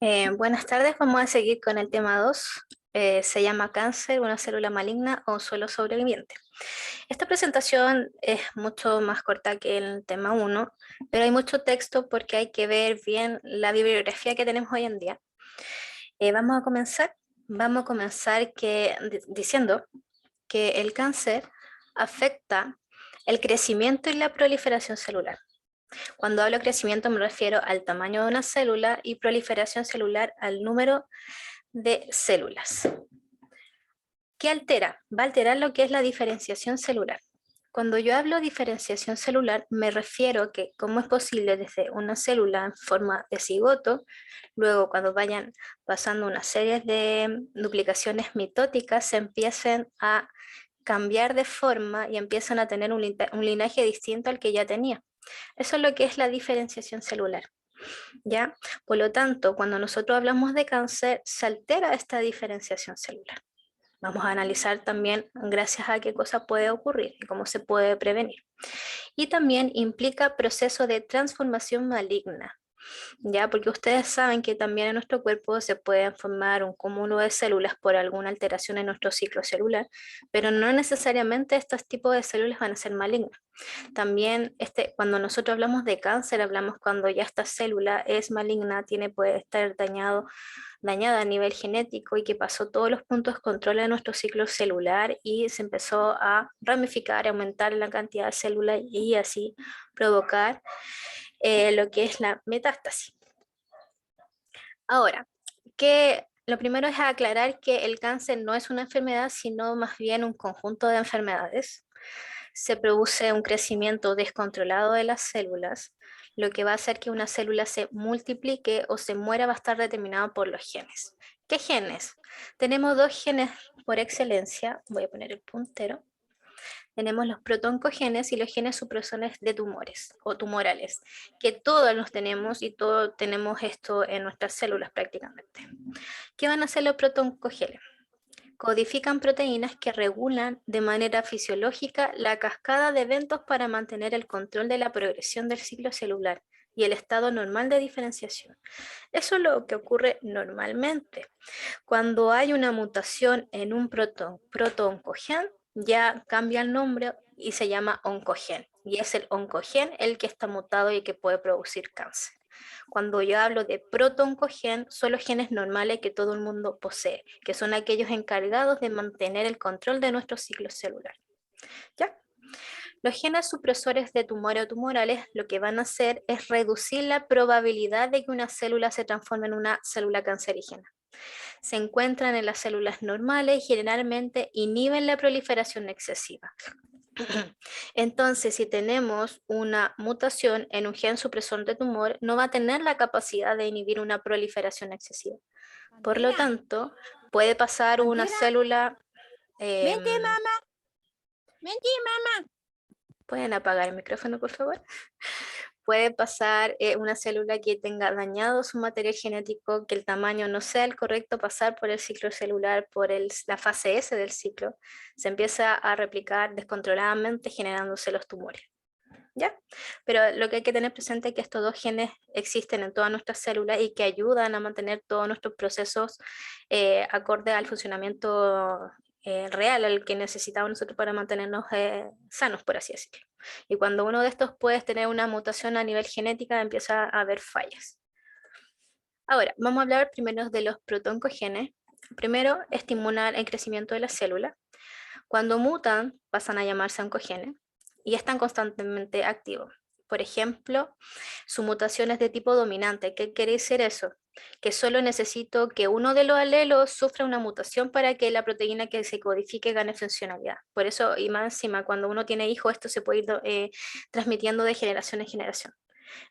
Buenas tardes, vamos a seguir con el tema 2. Se llama cáncer, una célula maligna o solo sobreviviente. Esta presentación es mucho más corta que el tema uno, pero hay mucho texto porque hay que ver bien la bibliografía que tenemos hoy en día. Vamos a comenzar diciendo que el cáncer afecta el crecimiento y la proliferación celular. Cuando hablo de crecimiento me refiero al tamaño de una célula y proliferación celular al número de células. ¿Qué altera? Va a alterar lo que es la diferenciación celular. Cuando yo hablo de diferenciación celular, me refiero a que cómo es posible desde una célula en forma de cigoto, luego cuando vayan pasando una serie de duplicaciones mitóticas, se empiecen a cambiar de forma y empiezan a tener un linaje distinto al que ya tenía. Eso es lo que es la diferenciación celular. ¿Ya? Por lo tanto, cuando nosotros hablamos de cáncer, se altera esta diferenciación celular. Vamos a analizar también gracias a qué cosa puede ocurrir y cómo se puede prevenir. Y también implica proceso de transformación maligna, ¿ya? Porque ustedes saben que también en nuestro cuerpo se puede formar un cúmulo de células por alguna alteración en nuestro ciclo celular, pero no necesariamente estos tipos de células van a ser malignas. También cuando nosotros hablamos de cáncer, hablamos cuando ya esta célula es maligna, puede estar dañada a nivel genético y que pasó todos los puntos de control de nuestro ciclo celular y se empezó a ramificar, aumentar la cantidad de células y así provocar lo que es la metástasis. Ahora, lo primero es aclarar que el cáncer no es una enfermedad, sino más bien un conjunto de enfermedades. Se produce un crecimiento descontrolado de las células, lo que va a hacer que una célula se multiplique o se muera va a estar determinado por los genes. ¿Qué genes? Tenemos dos genes por excelencia, voy a poner el puntero. Tenemos los protoncogenes y los genes supresores de tumores o tumorales, que todos los tenemos y todos tenemos esto en nuestras células prácticamente. ¿Qué van a hacer los protoncogenes? Codifican proteínas que regulan de manera fisiológica la cascada de eventos para mantener el control de la progresión del ciclo celular y el estado normal de diferenciación. Eso es lo que ocurre normalmente. Cuando hay una mutación en un protoncogen, ya cambia el nombre y se llama oncogen. Y es el oncogen el que está mutado y que puede producir cáncer. Cuando yo hablo de protoncogen, son los genes normales que todo el mundo posee, que son aquellos encargados de mantener el control de nuestro ciclo celular. ¿Ya? Los genes supresores de tumores o tumorales lo que van a hacer es reducir la probabilidad de que una célula se transforme en una célula cancerígena. Se encuentran en las células normales y generalmente inhiben la proliferación excesiva. Entonces, si tenemos una mutación en un gen supresor de tumor, no va a tener la capacidad de inhibir una proliferación excesiva. Por lo tanto, puede pasar una célula... Vente, eh, mamá. Vente, mamá. ¿Pueden apagar el micrófono, por favor? Puede pasar una célula que tenga dañado su material genético, que el tamaño no sea el correcto, pasar por el ciclo celular, por la fase S del ciclo, se empieza a replicar descontroladamente generándose los tumores. ¿Ya? Pero lo que hay que tener presente es que estos dos genes existen en todas nuestras células y que ayudan a mantener todos nuestros procesos acorde al funcionamiento real al que necesitamos nosotros para mantenernos sanos, por así decirlo. Y cuando uno de estos puede tener una mutación a nivel genética, empieza a haber fallas. Ahora, vamos a hablar primero de los protoncogenes. Primero, estimulan el crecimiento de la célula. Cuando mutan, pasan a llamarse oncogenes y están constantemente activos. Por ejemplo, su mutación es de tipo dominante. ¿Qué quiere decir eso? Que solo necesito que uno de los alelos sufra una mutación para que la proteína que se codifique gane funcionalidad. Por eso, y más encima, cuando uno tiene hijos, esto se puede ir transmitiendo de generación en generación.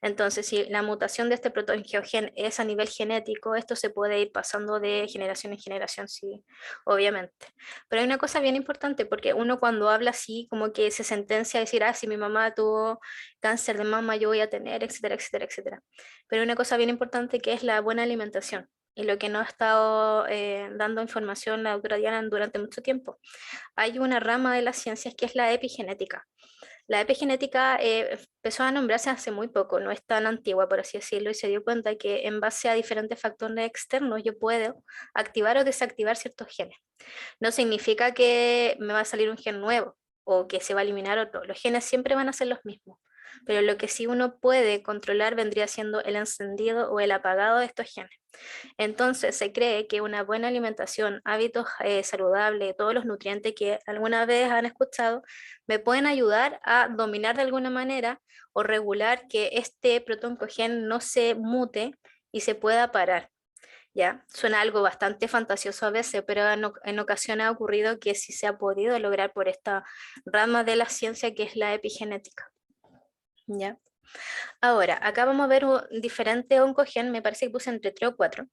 Entonces, si la mutación de este protoangiogen es a nivel genético, esto se puede ir pasando de generación en generación, sí, obviamente. Pero hay una cosa bien importante, porque uno cuando habla así, como que se sentencia a decir, ah, si mi mamá tuvo cáncer de mama, yo voy a tener, etcétera, etcétera, etcétera. Pero hay una cosa bien importante que es la buena alimentación. Y lo que nos ha estado dando información la doctora Diana durante mucho tiempo. Hay una rama de las ciencias que es la epigenética. La epigenética empezó a nombrarse hace muy poco, no es tan antigua, por así decirlo, y se dio cuenta que en base a diferentes factores externos yo puedo activar o desactivar ciertos genes. No significa que me va a salir un gen nuevo o que se va a eliminar otro. Los genes siempre van a ser los mismos, pero lo que sí uno puede controlar vendría siendo el encendido o el apagado de estos genes. Entonces se cree que una buena alimentación, hábitos saludables, todos los nutrientes que alguna vez han escuchado, me pueden ayudar a dominar de alguna manera o regular que este protoncogen no se mute y se pueda parar. ¿Ya? Suena algo bastante fantasioso a veces, pero en ocasiones ha ocurrido que sí se ha podido lograr por esta rama de la ciencia que es la epigenética. ¿Ya? Ahora, acá vamos a ver un diferente oncogen, me parece que puse entre 3 o 4,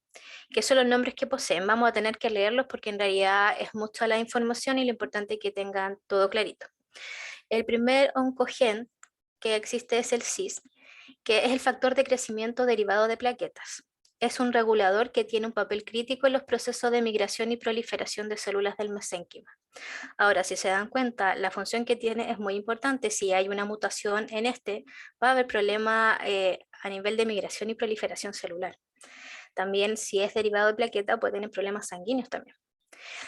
que son los nombres que poseen. Vamos a tener que leerlos porque en realidad es mucha la información y lo importante es que tengan todo clarito. El primer oncogen que existe es el CIS, que es el factor de crecimiento derivado de plaquetas. Es un regulador que tiene un papel crítico en los procesos de migración y proliferación de células del mesénquima. Ahora, si se dan cuenta, la función que tiene es muy importante. Si hay una mutación en este, va a haber problema a nivel de migración y proliferación celular. También, si es derivado de plaqueta, puede tener problemas sanguíneos también.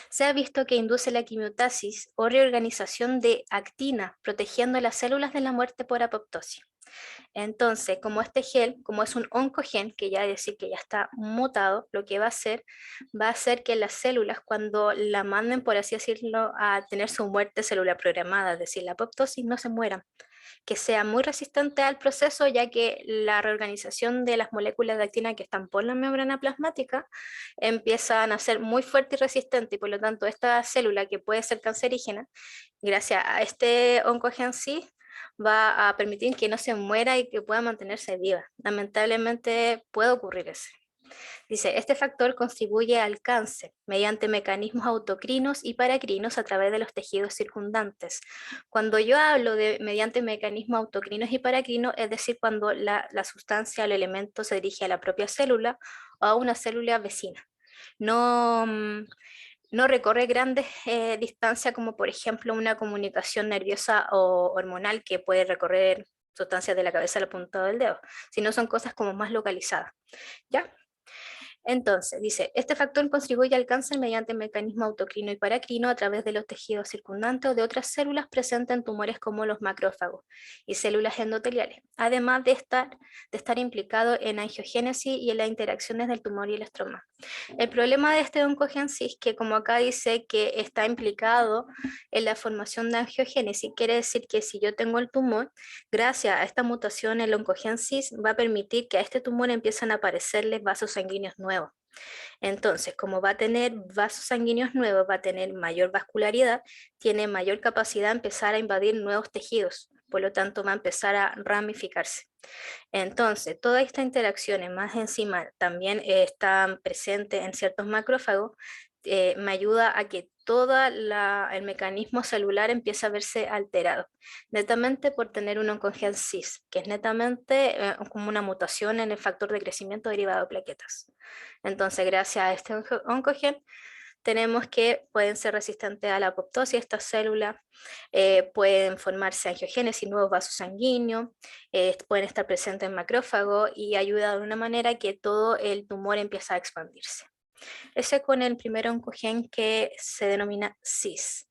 Se ha visto que induce la quimiotasis o reorganización de actina, protegiendo las células de la muerte por apoptosis. Entonces, como este gen, como es un oncogen, que ya es decir que ya está mutado, lo que va a hacer que las células, cuando la manden, por así decirlo, a tener su muerte celular programada, es decir, la apoptosis, no se mueran, que sea muy resistente al proceso, ya que la reorganización de las moléculas de actina que están por la membrana plasmática empiezan a ser muy fuerte y resistente, y por lo tanto esta célula que puede ser cancerígena, gracias a este oncogen sí, va a permitir que no se muera y que pueda mantenerse viva. Lamentablemente puede ocurrir eso. Dice, este factor contribuye al cáncer mediante mecanismos autocrinos y paracrinos a través de los tejidos circundantes. Cuando yo hablo de mediante mecanismos autocrinos y paracrinos, es decir, cuando la sustancia, el elemento se dirige a la propia célula o a una célula vecina. No, no recorre grandes distancias como por ejemplo una comunicación nerviosa o hormonal que puede recorrer sustancias de la cabeza a la punta del dedo, sino son cosas como más localizadas. ¿Ya? Entonces, dice, este factor contribuye al cáncer mediante mecanismo autocrino y paracrino a través de los tejidos circundantes o de otras células presentes en tumores como los macrófagos y células endoteliales, además de estar implicado en angiogénesis y en las interacciones del tumor y el estroma. El problema de este oncogenesis es que, como acá dice que está implicado en la formación de angiogénesis, quiere decir que si yo tengo el tumor, gracias a esta mutación, el oncogenesis va a permitir que a este tumor empiecen a aparecerle vasos sanguíneos nuevos. Entonces, como va a tener vasos sanguíneos nuevos, va a tener mayor vascularidad, tiene mayor capacidad de empezar a invadir nuevos tejidos, por lo tanto va a empezar a ramificarse. Entonces, todas estas interacciones más enzimas también están presentes en ciertos macrófagos, me ayuda a que todo el mecanismo celular empiece a verse alterado, netamente por tener un oncogen cis, que es netamente como una mutación en el factor de crecimiento derivado de plaquetas. Entonces, gracias a este oncogen, tenemos que pueden ser resistentes a la apoptosis, estas células, pueden formarse angiogénesis, nuevos vasos sanguíneos, pueden estar presentes en macrófago y ayuda de una manera que todo el tumor empieza a expandirse. Ese con el primer oncogen que se denomina CIS.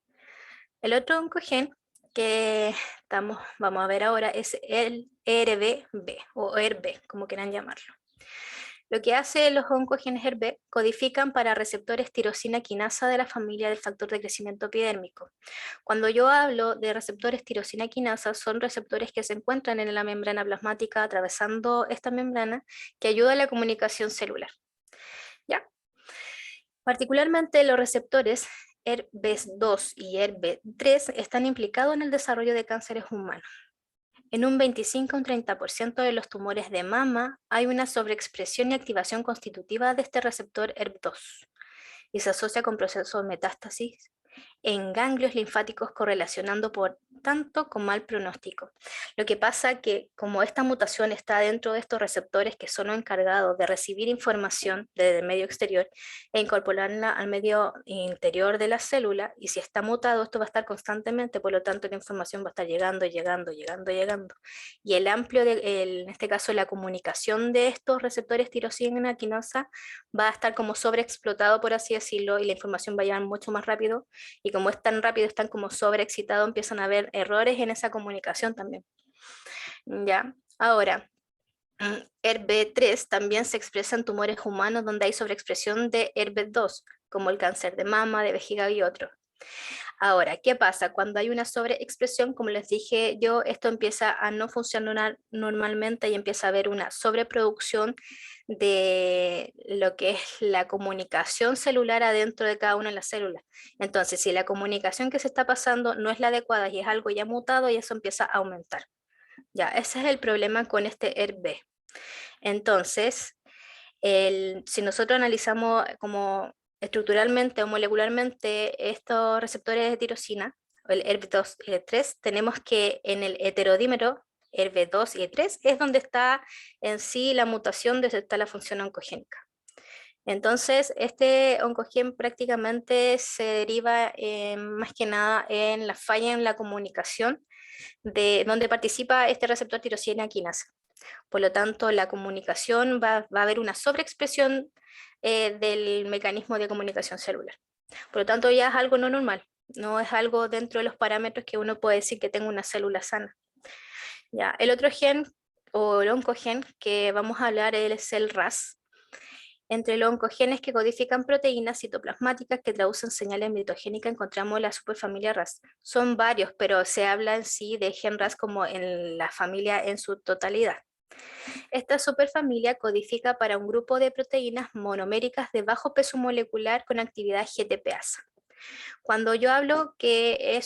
El otro oncogen que vamos a ver ahora es el ERB o ERB, como quieran llamarlo. Lo que hace los oncogenes ERB codifican para receptores tirosina quinasa de la familia del factor de crecimiento epidérmico. Cuando yo hablo de receptores tirosina quinasa, son receptores que se encuentran en la membrana plasmática atravesando esta membrana que ayuda a la comunicación celular. ¿Ya? Particularmente los receptores ERB2 y ERB3 están implicados en el desarrollo de cánceres humanos. En un 25 o un 30% de los tumores de mama hay una sobreexpresión y activación constitutiva de este receptor ERB2 y se asocia con procesos de metástasis en ganglios linfáticos correlacionando tanto con mal pronóstico. Lo que pasa que como esta mutación está dentro de estos receptores que son los encargados de recibir información desde el medio exterior e incorporarla al medio interior de la célula, y si está mutado esto va a estar constantemente, por lo tanto la información va a estar llegando, llegando, llegando, llegando. Y el amplio, en este caso la comunicación de estos receptores tirosina quinosa va a estar como sobreexplotado, por así decirlo, y la información va a llegar mucho más rápido, y como es tan rápido, están como sobreexcitados, empiezan a haber errores en esa comunicación también. ¿Ya? Ahora, ERB3 también se expresa en tumores humanos donde hay sobreexpresión de ERB2, como el cáncer de mama, de vejiga y otros. Ahora, ¿qué pasa? Cuando hay una sobreexpresión, como les dije yo, esto empieza a no funcionar normalmente y empieza a haber una sobreproducción de lo que es la comunicación celular adentro de cada una de las células. Entonces, si la comunicación que se está pasando no es la adecuada y es algo ya mutado, y eso empieza a aumentar. Ya, ese es el problema con este ERB. Entonces, si nosotros analizamos como estructuralmente o molecularmente estos receptores de tirosina, el ERB2 y ERB3, tenemos que en el heterodímero ERB2 y ERB3 es donde está en sí la mutación, donde está la función oncogénica. Entonces, este oncogen prácticamente se deriva más que nada en la falla en la comunicación de donde participa este receptor tirosina quinasa. Por lo tanto, la comunicación va a haber una sobreexpresión del mecanismo de comunicación celular. Por lo tanto, ya es algo no normal, no es algo dentro de los parámetros que uno puede decir que tengo una célula sana. Ya, el otro gen o el oncogen que vamos a hablar es el RAS. Entre los oncogenes que codifican proteínas citoplasmáticas que traducen señales mitogénicas encontramos la superfamilia RAS. Son varios, pero se habla en sí de gen RAS como en la familia en su totalidad. Esta superfamilia codifica para un grupo de proteínas monoméricas de bajo peso molecular con actividad GTPasa. Cuando yo hablo que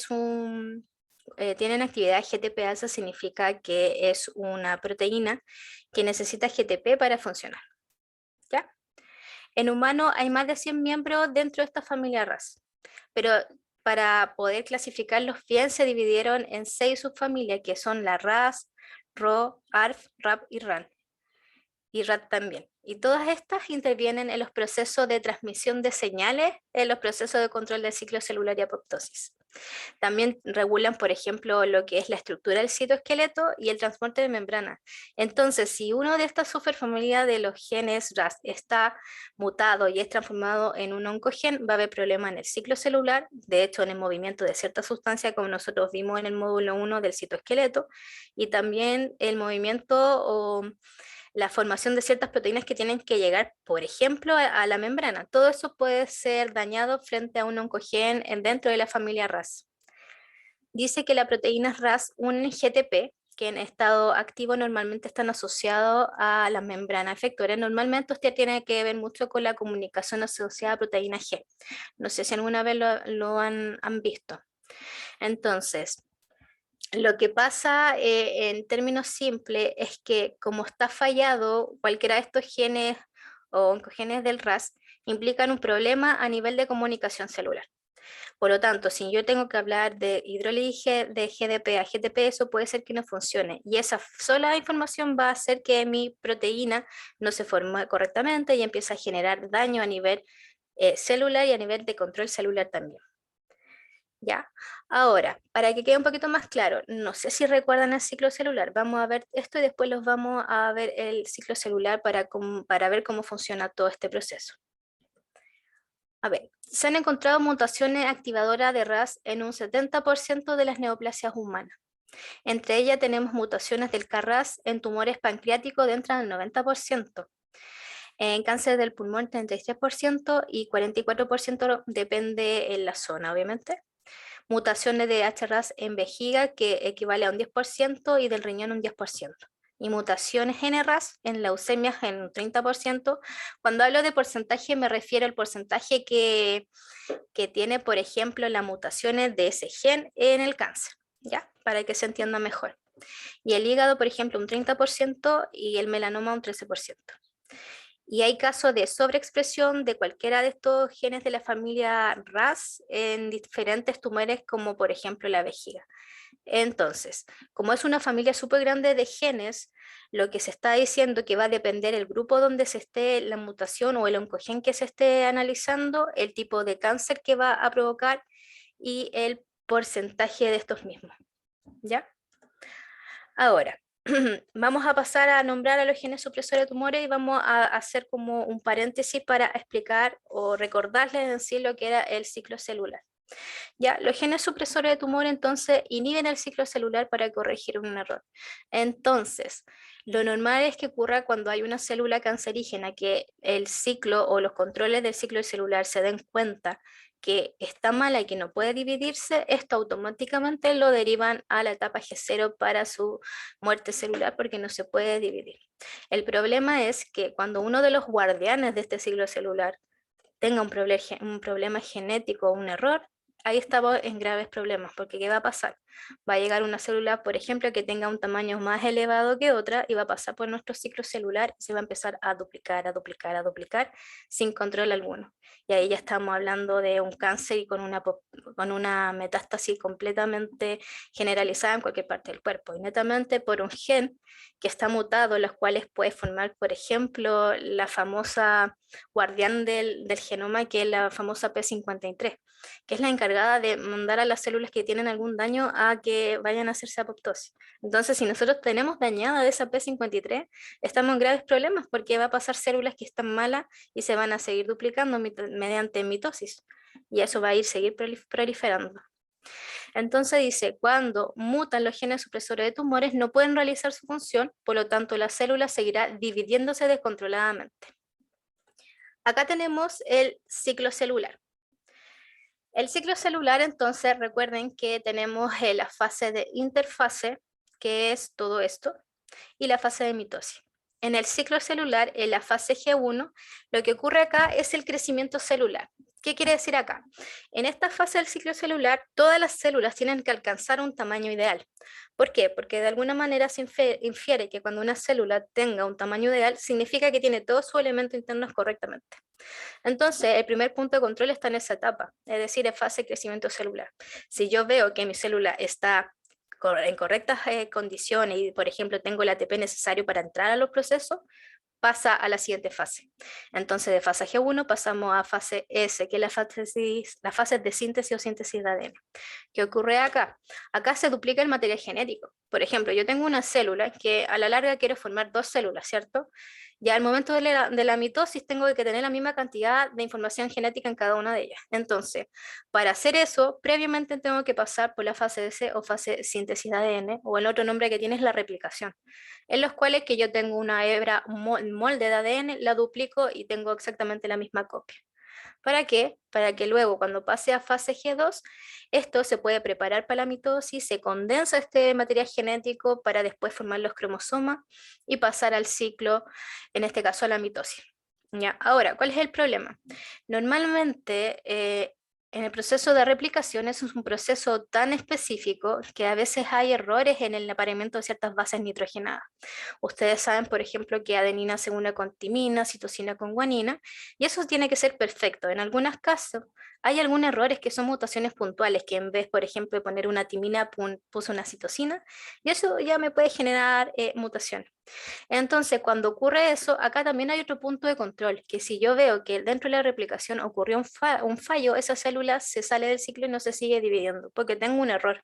tienen actividad GTPasa, significa que es una proteína que necesita GTP para funcionar. ¿Ya? En humano hay más de 100 miembros dentro de esta familia RAS, pero para poder clasificarlos bien se dividieron en 6 subfamilias, que son la RAS, RO, ARF, RAP y RAN. Y RAT también. Y todas estas intervienen en los procesos de transmisión de señales, en los procesos de control del ciclo celular y apoptosis. También regulan, por ejemplo, lo que es la estructura del citoesqueleto y el transporte de membrana. Entonces, si uno de estas superfamilias de los genes RAS está mutado y es transformado en un oncogen, va a haber problema en el ciclo celular, de hecho en el movimiento de cierta sustancia, como nosotros vimos en el módulo 1 del citoesqueleto, y también el movimiento o la formación de ciertas proteínas que tienen que llegar, por ejemplo, a la membrana. Todo eso puede ser dañado frente a un oncogen dentro de la familia RAS. Dice que la proteína RAS unen GTP, que en estado activo normalmente están asociados a las membranas efectores. Normalmente usted tiene que ver mucho con la comunicación asociada a proteína G. No sé si alguna vez lo han visto. Entonces, lo que pasa en términos simples es que como está fallado cualquiera de estos genes o oncogenes del RAS, implican un problema a nivel de comunicación celular. Por lo tanto, si yo tengo que hablar de hidrólisis de GDP a GTP, eso puede ser que no funcione. Y esa sola información va a hacer que mi proteína no se forme correctamente y empiece a generar daño a nivel celular y a nivel de control celular también. ¿Ya? Ahora, para que quede un poquito más claro, no sé si recuerdan el ciclo celular, vamos a ver esto y después los vamos a ver el ciclo celular para ver cómo funciona todo este proceso. A ver, se han encontrado mutaciones activadoras de RAS en un 70% de las neoplasias humanas. Entre ellas tenemos mutaciones del KRAS en tumores pancreáticos dentro del 90%. En cáncer del pulmón 33% y 44% depende en la zona, obviamente. Mutaciones de HRAS en vejiga, que equivale a un 10%, y del riñón un 10%. Y mutaciones en RAS en leucemias en un 30%. Cuando hablo de porcentaje me refiero al porcentaje que tiene, por ejemplo, las mutaciones de ese gen en el cáncer, ¿ya? Para que se entienda mejor. Y el hígado, por ejemplo, un 30% y el melanoma un 13%. Y hay casos de sobreexpresión de cualquiera de estos genes de la familia RAS en diferentes tumores, como por ejemplo la vejiga. Entonces, como es una familia súper grande de genes, lo que se está diciendo que va a depender el grupo donde se esté la mutación o el oncogen que se esté analizando, el tipo de cáncer que va a provocar y el porcentaje de estos mismos. ¿Ya? Ahora, vamos a pasar a nombrar a los genes supresores de tumores y vamos a hacer como un paréntesis para explicar o recordarles en sí lo que era el ciclo celular. Ya, los genes supresores de tumor entonces inhiben el ciclo celular para corregir un error. Entonces, lo normal es que ocurra cuando hay una célula cancerígena que el ciclo o los controles del ciclo celular se den cuenta que está mala y que no puede dividirse, esto automáticamente lo derivan a la etapa G0 para su muerte celular porque no se puede dividir. El problema es que cuando uno de los guardianes de este ciclo celular tenga un problema genético o un error, ahí estamos en graves problemas, porque ¿qué va a pasar? Va a llegar una célula, por ejemplo, que tenga un tamaño más elevado que otra y va a pasar por nuestro ciclo celular y se va a empezar a duplicar, a duplicar, a duplicar sin control alguno. Y ahí ya estamos hablando de un cáncer y con una metástasis completamente generalizada en cualquier parte del cuerpo, y netamente por un gen que está mutado, los cuales puede formar, por ejemplo, la famosa guardián del genoma, que es la famosa P53, que es la encargada de mandar a las células que tienen algún daño a que vayan a hacerse apoptosis. Entonces, si nosotros tenemos dañada de esa P53, estamos en graves problemas porque va a pasar células que están malas y se van a seguir duplicando mediante mitosis. Y eso va a seguir proliferando. Entonces dice, cuando mutan los genes supresores de tumores, no pueden realizar su función, por lo tanto la célula seguirá dividiéndose descontroladamente. Acá tenemos el ciclo celular. El ciclo celular, entonces, recuerden que tenemos la fase de interfase, que es todo esto, y la fase de mitosis. En el ciclo celular, en la fase G1, lo que ocurre acá es el crecimiento celular. ¿Qué quiere decir acá? En esta fase del ciclo celular, todas las células tienen que alcanzar un tamaño ideal. ¿Por qué? Porque de alguna manera se infiere que cuando una célula tenga un tamaño ideal, significa que tiene todos sus elementos internos correctamente. Entonces, el primer punto de control está en esa etapa, es decir, en fase de crecimiento celular. Si yo veo que mi célula está en correctas condiciones y, por ejemplo, tengo el ATP necesario para entrar a los procesos, pasa a la siguiente fase. Entonces, de fase G1 pasamos a fase S, que es la fase de síntesis o síntesis de ADN. ¿Qué ocurre acá? Acá se duplica el material genético. Por ejemplo, yo tengo una célula que a la larga quiero formar dos células, ¿cierto? Ya al momento de la mitosis tengo que tener la misma cantidad de información genética en cada una de ellas. Entonces, para hacer eso, previamente tengo que pasar por la fase S o fase de síntesis de ADN, o el otro nombre que tiene es la replicación, en los cuales que yo tengo una hebra molde de ADN, la duplico y tengo exactamente la misma copia. ¿Para qué? Para que luego cuando pase a fase G2, esto se puede preparar para la mitosis, se condensa este material genético para después formar los cromosomas y pasar al ciclo, en este caso a la mitosis. ¿Ya? Ahora, ¿cuál es el problema? Normalmente en el proceso de replicación es un proceso tan específico que a veces hay errores en el apareamiento de ciertas bases nitrogenadas. Ustedes saben, por ejemplo, que adenina se une con timina, citosina con guanina, y eso tiene que ser perfecto. En algunos casos hay algunos errores que son mutaciones puntuales, que en vez, por ejemplo, de poner una timina, puso una citosina, y eso ya me puede generar mutación. Entonces, cuando ocurre eso, acá también hay otro punto de control, que si yo veo que dentro de la replicación ocurrió un fallo, esa célula se sale del ciclo y no se sigue dividiendo, porque tengo un error.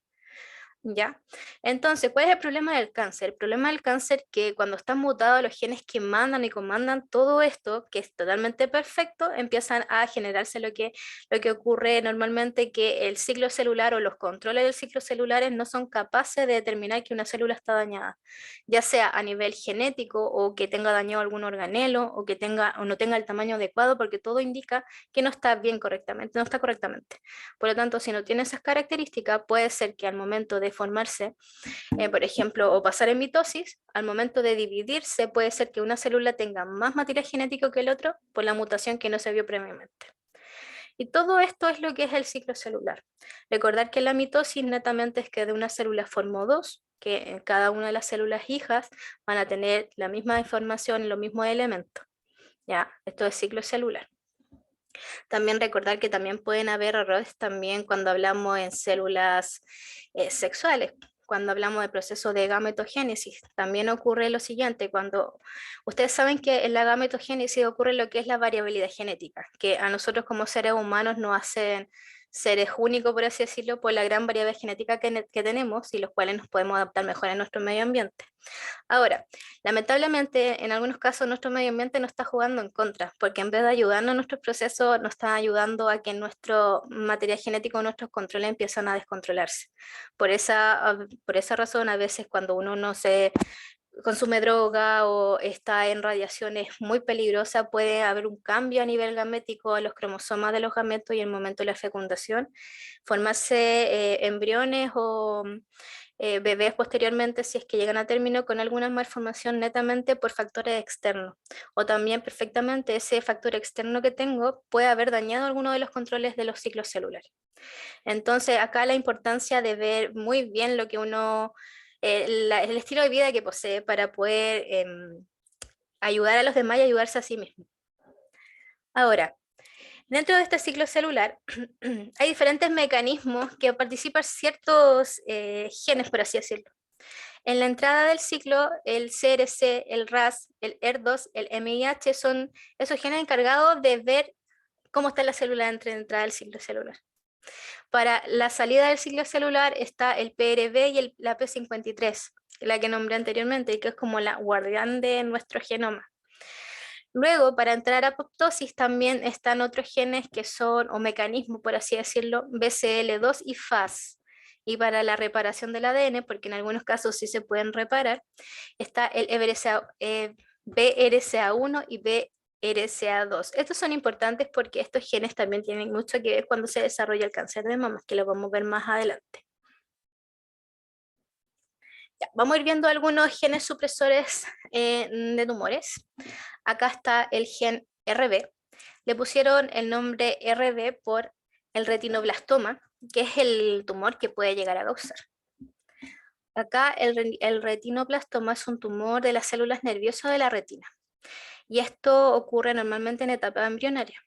¿Ya? Entonces, ¿cuál es el problema del cáncer? El problema del cáncer es que cuando están mutados los genes que mandan y comandan todo esto, que es totalmente perfecto, empiezan a generarse lo que ocurre normalmente, que el ciclo celular o los controles del ciclo celular no son capaces de determinar que una célula está dañada, ya sea a nivel genético o que tenga dañado algún organelo o que tenga o no tenga el tamaño adecuado, porque todo indica que no está bien correctamente, no está correctamente. Por lo tanto, si no tiene esas características, puede ser que al momento de formarse, por ejemplo, o pasar en mitosis, al momento de dividirse, puede ser que una célula tenga más material genético que el otro por la mutación que no se vio previamente. Y todo esto es lo que es el ciclo celular. Recordar que la mitosis netamente es que de una célula formó dos, que en cada una de las células hijas van a tener la misma información, los mismos elementos. ¿Ya? Esto es ciclo celular. También recordar que también pueden haber errores también cuando hablamos en células sexuales. Cuando hablamos de proceso de gametogénesis, también ocurre lo siguiente, cuando ustedes saben que en la gametogénesis ocurre lo que es la variabilidad genética, que a nosotros como seres humanos nos hacen seres únicos, por así decirlo, por la gran variabilidad genética que tenemos y los cuales nos podemos adaptar mejor a nuestro medio ambiente. Ahora, lamentablemente, en algunos casos nuestro medio ambiente nos está jugando en contra, porque en vez de ayudarnos en nuestros procesos, nos está ayudando a que nuestro material genético, nuestros controles empiezan a descontrolarse. Por esa razón, a veces cuando uno no se consume droga o está en radiaciones muy peligrosas, puede haber un cambio a nivel gamético a los cromosomas de los gametos y en el momento de la fecundación, formarse embriones o bebés posteriormente si es que llegan a término con alguna malformación netamente por factores externos. O también perfectamente ese factor externo que tengo puede haber dañado alguno de los controles de los ciclos celulares. Entonces acá la importancia de ver muy bien lo que uno, el estilo de vida que posee para poder ayudar a los demás y ayudarse a sí mismo. Ahora, dentro de este ciclo celular hay diferentes mecanismos que participan ciertos genes, por así decirlo. En la entrada del ciclo, el CRC, el RAS, el ER2, el MIH son esos genes encargados de ver cómo está la célula entre la entrada del ciclo celular. Para la salida del ciclo celular está el PRB y la P53, la que nombré anteriormente, y que es como la guardián de nuestro genoma. Luego, para entrar a apoptosis también están otros genes que son, o mecanismos, por así decirlo, BCL2 y FAS. Y para la reparación del ADN, porque en algunos casos sí se pueden reparar, está el BRCA1 y BRCA2. Estos son importantes porque estos genes también tienen mucho que ver cuando se desarrolla el cáncer de mama, que lo vamos a ver más adelante. Ya, vamos a ir viendo algunos genes supresores de tumores. Acá está el gen RB. Le pusieron el nombre RB por el retinoblastoma, que es el tumor que puede llegar a causar. Acá el retinoblastoma es un tumor de las células nerviosas de la retina. Y esto ocurre normalmente en etapa embrionaria.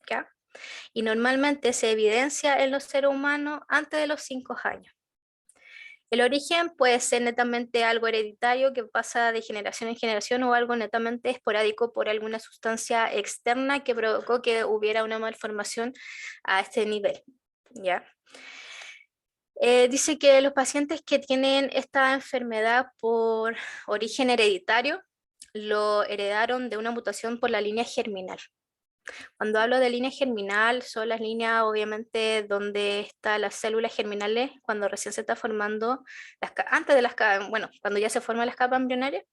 ¿Ya? Y normalmente se evidencia en los seres humanos antes de los 5 años. El origen puede ser netamente algo hereditario que pasa de generación en generación o algo netamente esporádico por alguna sustancia externa que provocó que hubiera una malformación a este nivel. ¿Ya? Dice que los pacientes que tienen esta enfermedad por origen hereditario lo heredaron de una mutación por la línea germinal. Cuando hablo de línea germinal, son las líneas obviamente donde están las células germinales cuando recién se está formando, antes de las capas, bueno, cuando ya se forman las capas embrionarias,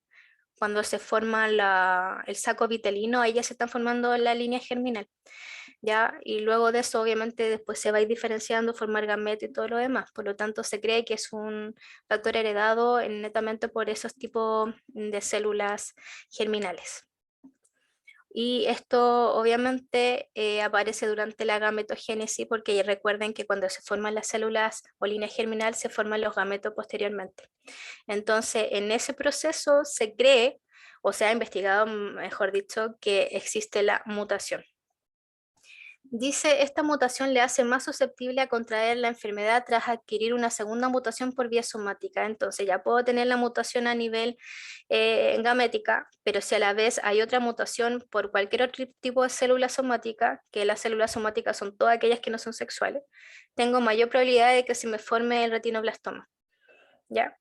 cuando se forma el saco vitelino, ahí ya se está formando la línea germinal, ¿ya? Y luego de eso obviamente después se va a ir diferenciando, formar gametos y todo lo demás, por lo tanto se cree que es un factor heredado netamente por esos tipos de células germinales. Y esto obviamente aparece durante la gametogénesis porque recuerden que cuando se forman las células o línea germinal se forman los gametos posteriormente. Entonces, en ese proceso se cree, o se ha investigado, mejor dicho, que existe la mutación. Dice, esta mutación le hace más susceptible a contraer la enfermedad tras adquirir una segunda mutación por vía somática. Entonces ya puedo tener la mutación a nivel gamética, pero si a la vez hay otra mutación por cualquier otro tipo de célula somática, que las células somáticas son todas aquellas que no son sexuales, tengo mayor probabilidad de que se me forme el retinoblastoma. ¿Ya?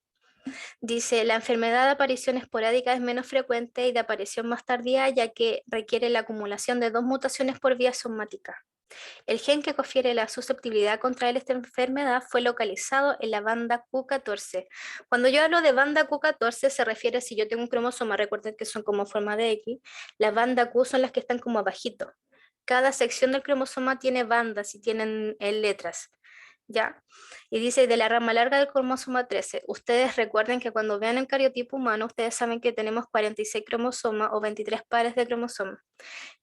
Dice, la enfermedad de aparición esporádica es menos frecuente y de aparición más tardía, ya que requiere la acumulación de 2 mutaciones por vía somática. El gen que confiere la susceptibilidad contra esta enfermedad fue localizado en la banda Q14. Cuando yo hablo de banda Q14 se refiere si yo tengo un cromosoma, recuerden que son como forma de X, las bandas Q son las que están como abajito. Cada sección del cromosoma tiene bandas y tienen letras. ¿Ya? Y dice, de la rama larga del cromosoma 13, ustedes recuerden que cuando vean el cariotipo humano, ustedes saben que tenemos 46 cromosomas o 23 pares de cromosomas.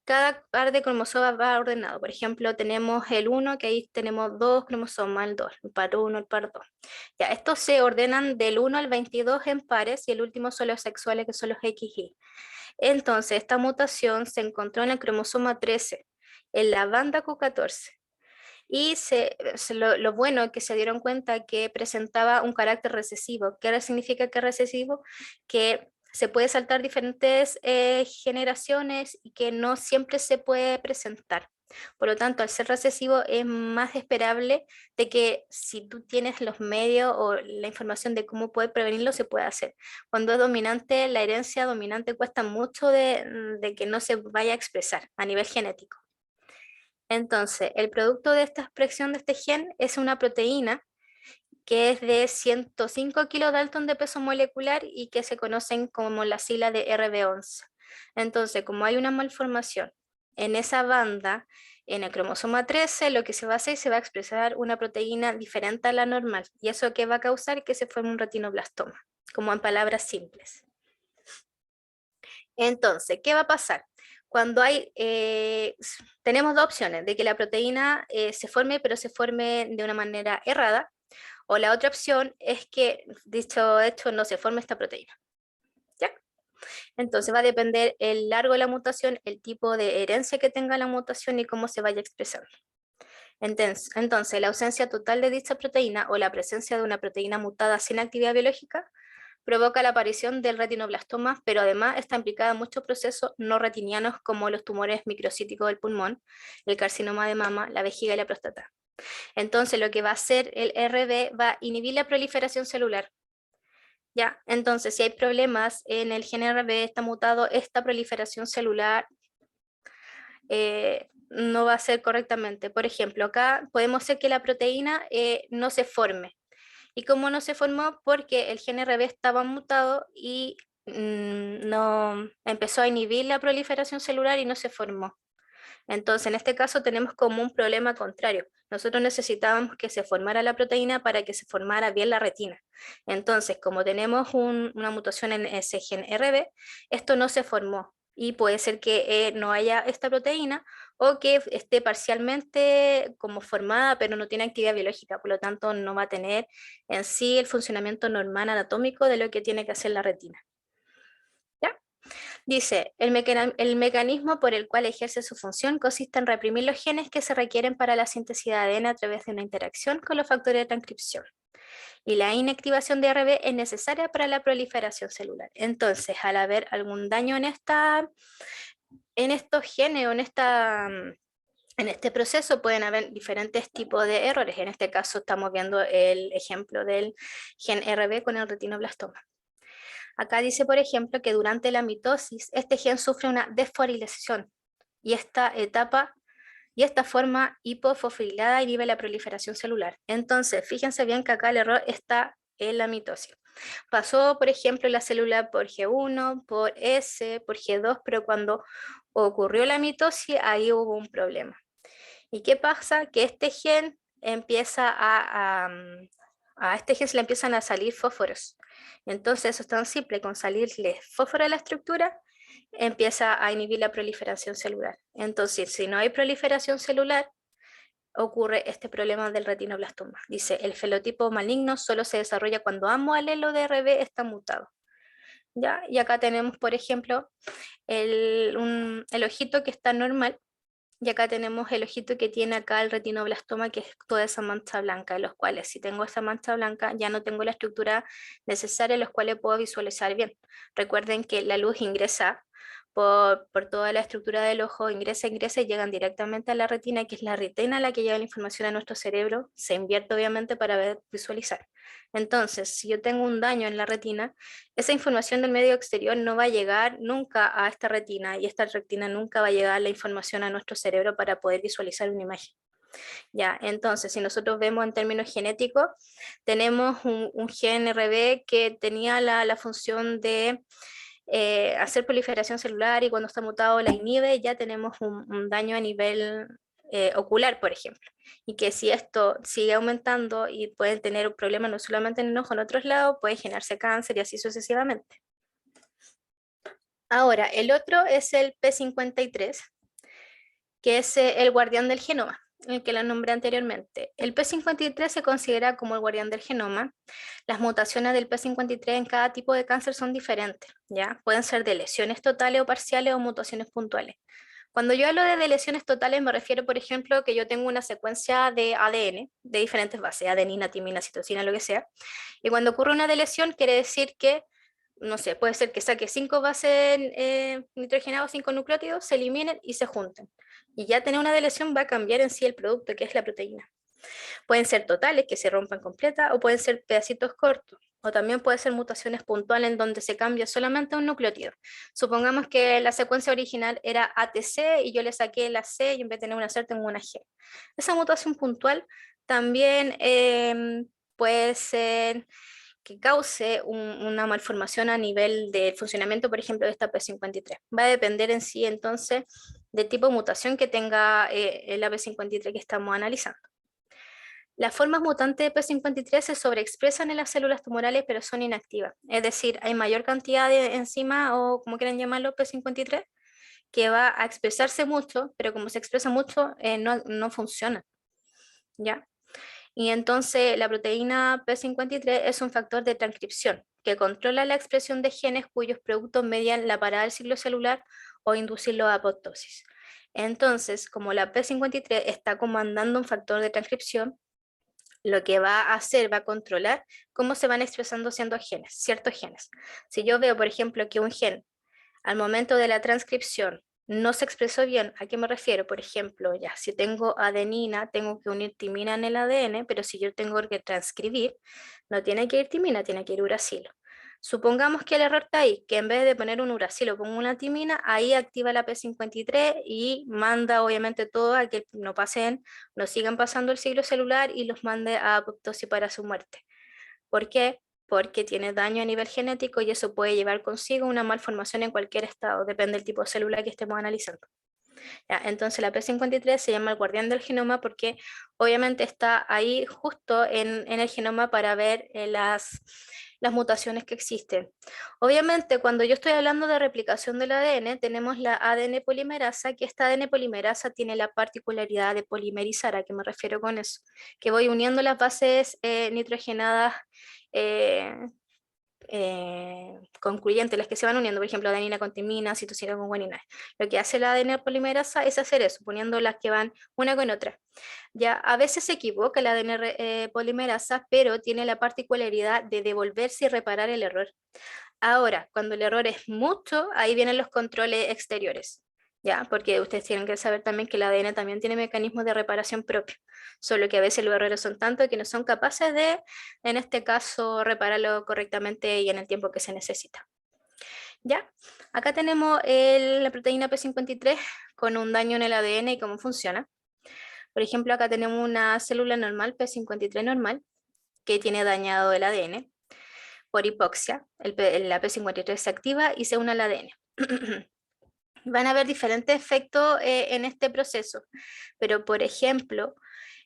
Cada par de cromosomas va ordenado. Por ejemplo, tenemos el 1, que ahí tenemos 2 cromosomas, el 2, el par 1, el par 2. Ya, estos se ordenan del 1 al 22 en pares y el último son los sexuales, que son los XY. Entonces, esta mutación se encontró en el cromosoma 13 en la banda Q14. Y lo bueno es que se dieron cuenta que presentaba un carácter recesivo. ¿Qué significa que es recesivo? Que se puede saltar diferentes generaciones y que no siempre se puede presentar. Por lo tanto, al ser recesivo es más esperable de que si tú tienes los medios o la información de cómo poder prevenirlo, se puede hacer. Cuando es dominante, la herencia dominante cuesta mucho de que no se vaya a expresar a nivel genético. Entonces, el producto de esta expresión de este gen es una proteína que es de 105 kilodalton de peso molecular y que se conocen como la sigla de RB11. Entonces, como hay una malformación en esa banda, en el cromosoma 13, lo que se va a hacer es se va a expresar una proteína diferente a la normal. ¿Y eso qué va a causar? Que se forme un retinoblastoma, como en palabras simples. Entonces, ¿qué va a pasar? Cuando tenemos dos opciones, de que la proteína se forme, pero se forme de una manera errada, o la otra opción es que, dicho hecho, no se forme esta proteína. ¿Ya? Entonces va a depender el largo de la mutación, el tipo de herencia que tenga la mutación y cómo se vaya expresando. Entonces, la ausencia total de dicha proteína o la presencia de una proteína mutada sin actividad biológica provoca la aparición del retinoblastoma, pero además está implicada en muchos procesos no retinianos como los tumores microcíticos del pulmón, el carcinoma de mama, la vejiga y la próstata. Entonces lo que va a hacer el RB va a inhibir la proliferación celular. ¿Ya? Entonces si hay problemas en el gen RB, está mutado, esta proliferación celular no va a ser correctamente. Por ejemplo, acá podemos hacer que la proteína no se forme. ¿Y cómo no se formó? Porque el gen RB estaba mutado y no empezó a inhibir la proliferación celular y no se formó. Entonces, en este caso tenemos como un problema contrario. Nosotros necesitábamos que se formara la proteína para que se formara bien la retina. Entonces, como tenemos una mutación en ese gen RB, esto no se formó y puede ser que no haya esta proteína o que esté parcialmente como formada, pero no tiene actividad biológica, por lo tanto no va a tener en sí el funcionamiento normal anatómico de lo que tiene que hacer la retina. ¿Ya? Dice, el mecanismo por el cual ejerce su función consiste en reprimir los genes que se requieren para la síntesis de ADN a través de una interacción con los factores de transcripción. Y la inactivación de RB es necesaria para la proliferación celular. Entonces, al haber algún daño en estos genes o en este proceso pueden haber diferentes tipos de errores. En este caso estamos viendo el ejemplo del gen RB con el retinoblastoma. Acá dice, por ejemplo, que durante la mitosis este gen sufre una desfosforilación y esta forma hipofosforilada inhibe la proliferación celular. Entonces, fíjense bien que acá el error está en la mitosis. Pasó, por ejemplo, la célula por G1, por S, por G2, pero cuando ocurrió la mitosis, ahí hubo un problema. ¿Y qué pasa? Que este gen empieza a este gen se le empiezan a salir fósforos. Entonces eso es tan simple, con salirle fósforo a la estructura, empieza a inhibir la proliferación celular. Entonces, si no hay proliferación celular, ocurre este problema del retinoblastoma. Dice, el fenotipo maligno solo se desarrolla cuando ambos alelos de RB están mutados. ¿Ya? Y acá tenemos, por ejemplo, el ojito que está normal, y acá tenemos el ojito que tiene acá el retinoblastoma, que es toda esa mancha blanca, de los cuales si tengo esa mancha blanca ya no tengo la estructura necesaria, los cuales puedo visualizar bien. Recuerden que la luz ingresa por toda la estructura del ojo, ingresa y llegan directamente a la retina, que es la retina la que lleva la información a nuestro cerebro, se invierte obviamente para visualizar. Entonces, si yo tengo un daño en la retina, esa información del medio exterior no va a llegar nunca a esta retina y esta retina nunca va a llegar la información a nuestro cerebro para poder visualizar una imagen. Ya, entonces, si nosotros vemos en términos genéticos, tenemos un gen RB que tenía la función de hacer proliferación celular y cuando está mutado la inhibe, ya tenemos un daño a nivel ocular, por ejemplo. Y que si esto sigue aumentando y pueden tener un problema no solamente en el ojo, en otros lados, puede generarse cáncer y así sucesivamente. Ahora, el otro es el P53, que es el guardián del genoma, el que la nombré anteriormente. El P53 se considera como el guardián del genoma. Las mutaciones del P53 en cada tipo de cáncer son diferentes, ¿ya? Pueden ser de lesiones totales o parciales o mutaciones puntuales. Cuando yo hablo de lesiones totales me refiero, por ejemplo, que yo tengo una secuencia de ADN de diferentes bases, adenina, timina, citosina, lo que sea, y cuando ocurre una deleción quiere decir que, no sé, puede ser que saque 5 bases nitrogenadas, 5 nucleótidos, se eliminen y se junten. Y ya tener una deleción va a cambiar en sí el producto, que es la proteína. Pueden ser totales, que se rompan completa, o pueden ser pedacitos cortos. O también puede ser mutaciones puntuales en donde se cambia solamente un nucleótido. Supongamos que la secuencia original era ATC y yo le saqué la C y en vez de tener una C tengo una G. Esa mutación puntual también puede ser que cause una malformación a nivel de funcionamiento, por ejemplo, de esta P53. Va a depender en sí entonces del tipo de mutación que tenga el AP53 que estamos analizando. Las formas mutantes de P53 se sobreexpresan en las células tumorales, pero son inactivas. Es decir, hay mayor cantidad de enzima, o como quieran llamarlo, P53, que va a expresarse mucho, pero como se expresa mucho, no funciona. ¿Ya? Y entonces la proteína P53 es un factor de transcripción que controla la expresión de genes cuyos productos median la parada del ciclo celular o inducirlo a apoptosis. Entonces, como la P53 está comandando un factor de transcripción, lo que va a hacer, va a controlar cómo se van expresando ciertos genes. Si yo veo, por ejemplo, que un gen al momento de la transcripción no se expresó bien, ¿a qué me refiero? Por ejemplo, ya, si tengo adenina, tengo que unir timina en el ADN, pero si yo tengo que transcribir, no tiene que ir timina, tiene que ir uracilo. Supongamos que el error está ahí, que en vez de poner un uracilo pongo una timina, ahí activa la P53 y manda obviamente todo a que no sigan pasando el ciclo celular y los mande a apoptosis para su muerte. ¿Por qué? Porque tiene daño a nivel genético y eso puede llevar consigo una malformación en cualquier estado, depende del tipo de célula que estemos analizando. ¿Ya? Entonces la P53 se llama el guardián del genoma porque obviamente está ahí justo en el genoma para ver las mutaciones que existen. Obviamente cuando yo estoy hablando de replicación del ADN, tenemos la ADN polimerasa, que esta ADN polimerasa tiene la particularidad de polimerizar. ¿A qué me refiero con eso? Que voy uniendo las bases nitrogenadas eh, concluyentes, las que se van uniendo, por ejemplo, adenina con timina, citosina con guanina. Lo que hace la ADN polimerasa es hacer eso, poniendo las que van una con otra. Ya a veces se equivoca la ADN polimerasa, pero tiene la particularidad de devolverse y reparar el error. Ahora, cuando el error es mucho, ahí vienen los controles exteriores. ¿Ya? Porque ustedes tienen que saber también que el ADN también tiene mecanismos de reparación propio, solo que a veces los errores son tantos que no son capaces de, en este caso, repararlo correctamente y en el tiempo que se necesita. ¿Ya? Acá tenemos la proteína P53 con un daño en el ADN y cómo funciona. Por ejemplo, acá tenemos una célula normal, P53 normal, que tiene dañado el ADN por hipoxia. La P53 se activa y se une al ADN. Van a haber diferentes efectos en este proceso, pero por ejemplo,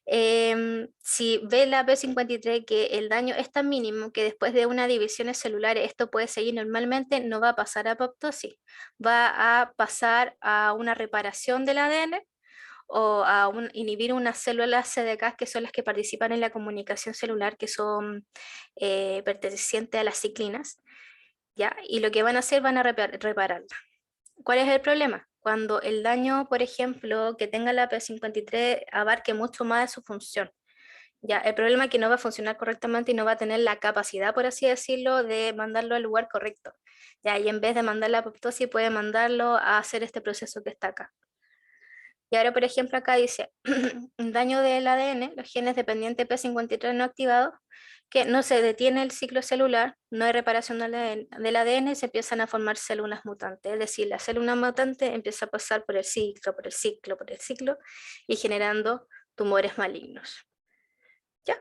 si ve la P53 que el daño es tan mínimo que después de una división celular esto puede seguir normalmente, no va a pasar a apoptosis, va a pasar a una reparación del ADN o a inhibir unas células CDK que son las que participan en la comunicación celular, que son pertenecientes a las ciclinas, ¿ya? Y lo que van a hacer, van a repararla. ¿Cuál es el problema? Cuando el daño, por ejemplo, que tenga la P53 abarque mucho más de su función. Ya, el problema es que no va a funcionar correctamente y no va a tener la capacidad, por así decirlo, de mandarlo al lugar correcto. Ya, y en vez de mandarlo a apoptosis, puede mandarlo a hacer este proceso que está acá. Y ahora, por ejemplo, acá dice, daño del ADN, los genes dependientes P53 no activados, que no se detiene el ciclo celular, no hay reparación del ADN y se empiezan a formar células mutantes. Es decir, la célula mutante empieza a pasar por el ciclo, por el ciclo, por el ciclo y generando tumores malignos. ¿Ya?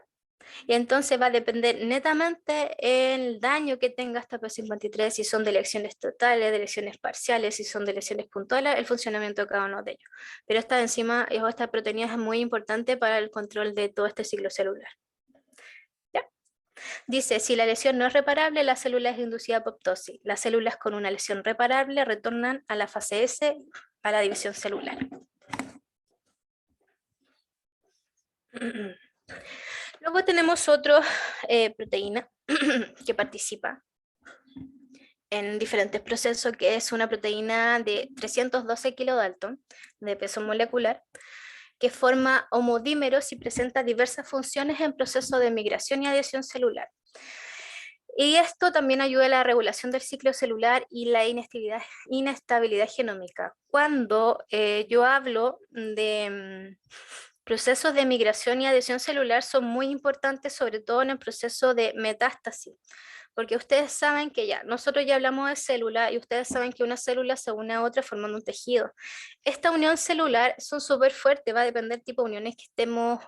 Y entonces va a depender netamente el daño que tenga esta P53, si son de lesiones totales, de lesiones parciales, si son de lesiones puntuales, el funcionamiento de cada uno de ellos. Pero esta enzima o esta proteína es muy importante para el control de todo este ciclo celular. ¿Ya? Dice, si la lesión no es reparable, la célula es inducida a apoptosis. Las células con una lesión reparable retornan a la fase S, a la división celular. Luego tenemos otra proteína que participa, en diferentes procesos, que es una proteína de 312 kilodalton de peso molecular, que forma homodímeros y presenta diversas funciones en proceso de migración y adhesión celular. Y esto también ayuda a la regulación del ciclo celular y la inestabilidad genómica. Cuando yo hablo de procesos de migración y adhesión celular, son muy importantes, sobre todo en el proceso de metástasis, porque ustedes saben que ya, nosotros ya hablamos de célula y ustedes saben que una célula se une a otra formando un tejido. Esta unión celular son súper fuertes, va a depender del tipo de uniones que estemos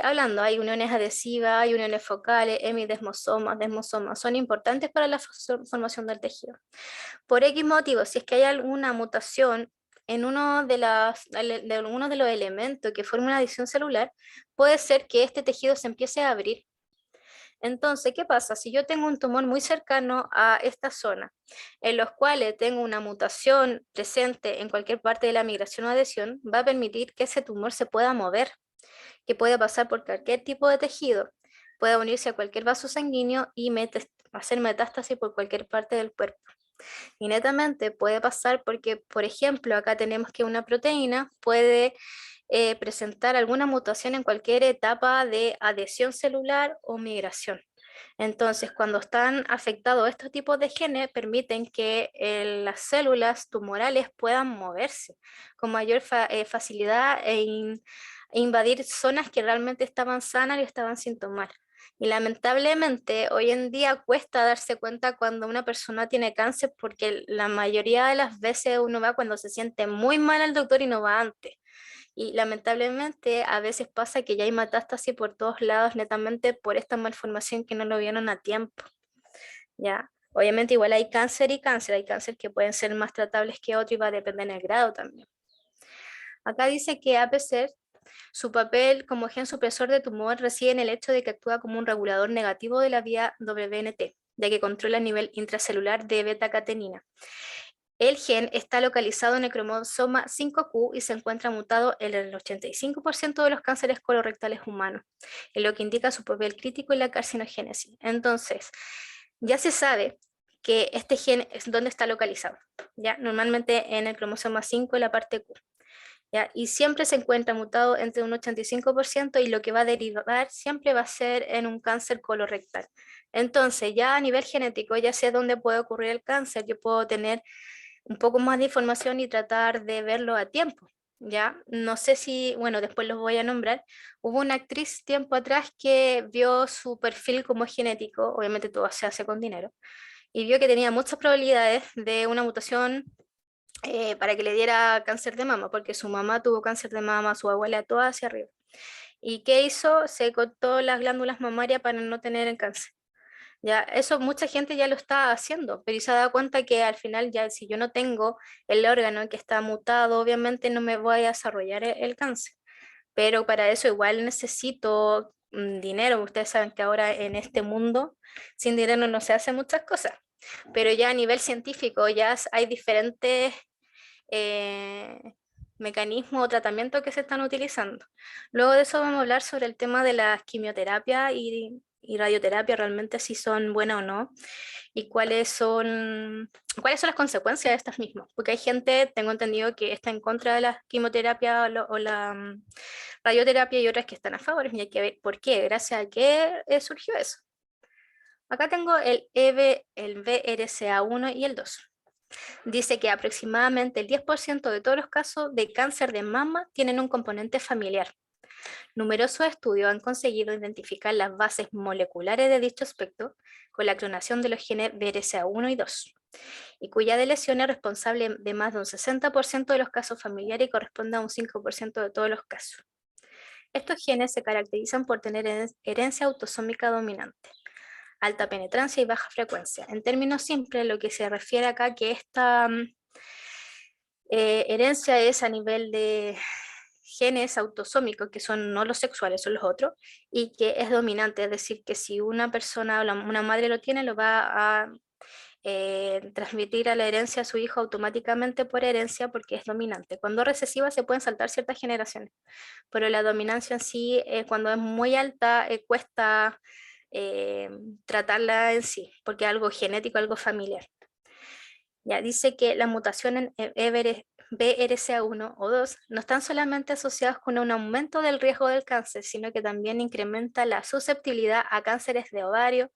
hablando. Hay uniones adhesivas, hay uniones focales, hemidesmosomas, desmosomas, son importantes para la formación del tejido. Por X motivo, si es que hay alguna mutación en uno de los elementos que forma una adhesión celular, puede ser que este tejido se empiece a abrir. Entonces, ¿qué pasa? Si yo tengo un tumor muy cercano a esta zona, en los cuales tengo una mutación presente en cualquier parte de la migración o adhesión, va a permitir que ese tumor se pueda mover, que pueda pasar por cualquier tipo de tejido, pueda unirse a cualquier vaso sanguíneo y hacer metástasis por cualquier parte del cuerpo. Y netamente puede pasar porque, por ejemplo, acá tenemos que una proteína puede presentar alguna mutación en cualquier etapa de adhesión celular o migración. Entonces, cuando están afectados estos tipos de genes, permiten que las células tumorales puedan moverse con mayor facilidad e invadir zonas que realmente estaban sanas y estaban sin tomar. Y lamentablemente hoy en día cuesta darse cuenta cuando una persona tiene cáncer, porque la mayoría de las veces uno va cuando se siente muy mal al doctor y no va antes. Y lamentablemente a veces pasa que ya hay metástasis por todos lados netamente por esta malformación que no lo vieron a tiempo. ¿Ya? Obviamente igual hay cáncer y cáncer, hay cáncer que pueden ser más tratables que otros y va a depender del grado también. Acá dice que APC, su papel como gen supresor de tumor reside en el hecho de que actúa como un regulador negativo de la vía WNT, ya que controla el nivel intracelular de beta-catenina. El gen está localizado en el cromosoma 5Q y se encuentra mutado en el 85% de los cánceres colorectales humanos, en lo que indica su papel crítico en la carcinogénesis. Entonces, ya se sabe que este gen es donde está localizado, ¿ya? Normalmente en el cromosoma 5 en la parte Q. ¿Ya? Y siempre se encuentra mutado entre un 85% y lo que va a derivar siempre va a ser en un cáncer colorectal. Entonces, ya a nivel genético, ya sé dónde puede ocurrir el cáncer, yo puedo tener un poco más de información y tratar de verlo a tiempo. ¿Ya? No sé si, bueno, después los voy a nombrar. Hubo una actriz tiempo atrás que vio su perfil como genético, obviamente todo se hace con dinero, y vio que tenía muchas probabilidades de una mutación para que le diera cáncer de mama, porque su mamá tuvo cáncer de mama, su abuela, toda hacia arriba. ¿Y qué hizo? Se cortó las glándulas mamarias para no tener el cáncer. Ya, eso mucha gente ya lo está haciendo, pero se ha dado cuenta que al final ya si yo no tengo el órgano que está mutado, obviamente no me voy a desarrollar el cáncer. Pero para eso igual necesito dinero. Ustedes saben que ahora en este mundo sin dinero no se hacen muchas cosas. Pero ya a nivel científico ya hay diferentes eh, mecanismos o tratamientos que se están utilizando. Luego de eso vamos a hablar sobre el tema de la quimioterapia y radioterapia, realmente si son buenas o no, y cuáles son las consecuencias de estas mismas. Porque hay gente, tengo entendido, que está en contra de la quimioterapia o la radioterapia y otras que están a favor, y hay que ver por qué, gracias a qué surgió eso. Acá tengo el BRCA1 y el 2. Dice que aproximadamente el 10% de todos los casos de cáncer de mama tienen un componente familiar. Numerosos estudios han conseguido identificar las bases moleculares de dicho aspecto con la clonación de los genes BRCA1 y 2, y cuya lesión es responsable de más de un 60% de los casos familiares y corresponde a un 5% de todos los casos. Estos genes se caracterizan por tener herencia autosómica dominante, alta penetrancia y baja frecuencia. En términos simples, lo que se refiere acá que esta herencia es a nivel de genes autosómicos, que son no los sexuales, son los otros, y que es dominante, es decir, que si una persona o una madre lo tiene, lo va a transmitir a la herencia a su hijo automáticamente por herencia porque es dominante. Cuando es recesiva se pueden saltar ciertas generaciones, pero la dominancia en sí, cuando es muy alta, cuesta tratarla en sí, porque es algo genético, algo familiar. Ya dice que la mutación en BRCA1 o 2 no están solamente asociados con un aumento del riesgo del cáncer, sino que también incrementa la susceptibilidad a cánceres de ovario,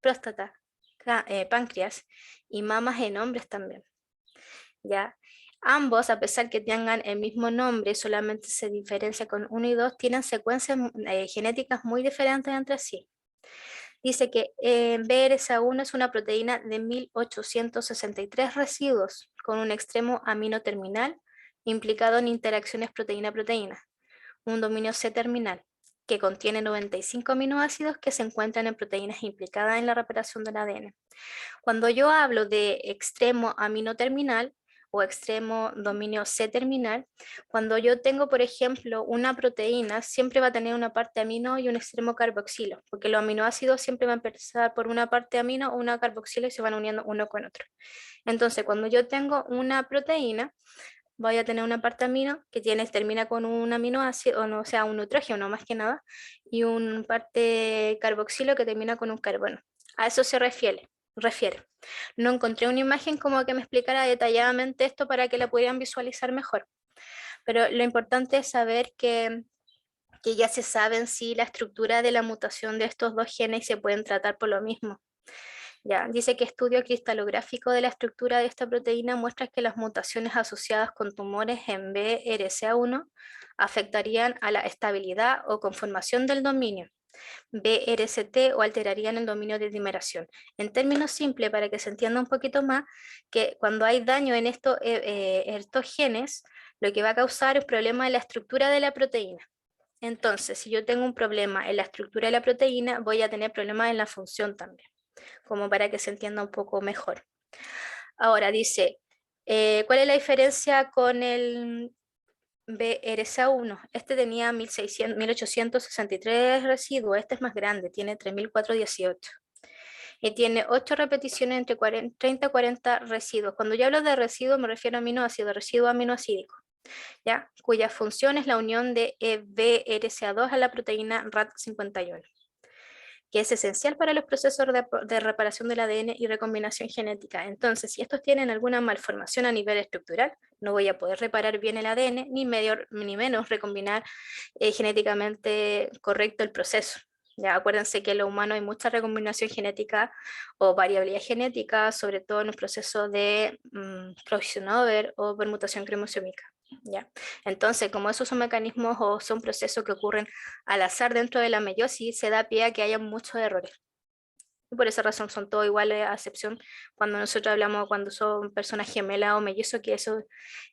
próstata, páncreas y mamas en hombres también. ¿Ya? Ambos, a pesar que tengan el mismo nombre, solamente se diferencia con 1 y 2, tienen secuencias genéticas muy diferentes entre sí. Dice que BRCA1 es una proteína de 1863 residuos con un extremo amino terminal implicado en interacciones proteína-proteína, un dominio C terminal que contiene 95 aminoácidos que se encuentran en proteínas implicadas en la reparación del ADN. Cuando yo hablo de extremo amino terminal o extremo dominio C terminal, cuando yo tengo, por ejemplo, una proteína, siempre va a tener una parte amino y un extremo carboxilo, porque los aminoácidos siempre van a empezar por una parte amino o una carboxilo y se van uniendo uno con otro. Entonces, cuando yo tengo una proteína, voy a tener una parte amino que termina con un aminoácido, o sea, un nitrógeno más que nada, y una parte carboxilo que termina con un carbono. A eso se refiere. No encontré una imagen como que me explicara detalladamente esto para que la pudieran visualizar mejor. Pero lo importante es saber que ya se sabe en sí la estructura de la mutación de estos dos genes y se pueden tratar por lo mismo. Ya, dice que estudio cristalográfico de la estructura de esta proteína muestra que las mutaciones asociadas con tumores en BRCA1 afectarían a la estabilidad o conformación del dominio BRCT o alterarían el dominio de dimeración. En términos simples, para que se entienda un poquito más, que cuando hay daño en estos genes, lo que va a causar es un problema en la estructura de la proteína. Entonces, si yo tengo un problema en la estructura de la proteína, voy a tener problemas en la función también, como para que se entienda un poco mejor. Ahora dice, ¿cuál es la diferencia con el BRCA1? Este tenía 1863 residuos, este es más grande, tiene 3418. Y tiene 8 repeticiones entre 30 y 40 residuos. Cuando yo hablo de residuos me refiero a aminoácidos, residuo aminoácido, ¿ya? Cuya función es la unión de BRCA2 a la proteína RAT51, que es esencial para los procesos de reparación del ADN y recombinación genética. Entonces, si estos tienen alguna malformación a nivel estructural, no voy a poder reparar bien el ADN, ni menos recombinar genéticamente correcto el proceso. Ya acuérdense que en lo humano hay mucha recombinación genética o variabilidad genética, sobre todo en los procesos de crossing over o permutación cromosómica. ¿Ya? Entonces, como esos son mecanismos o son procesos que ocurren al azar dentro de la meiosis, se da pie a que haya muchos errores. Y por esa razón son todos iguales, a excepción cuando nosotros hablamos cuando son personas gemelas o mellizos, que eso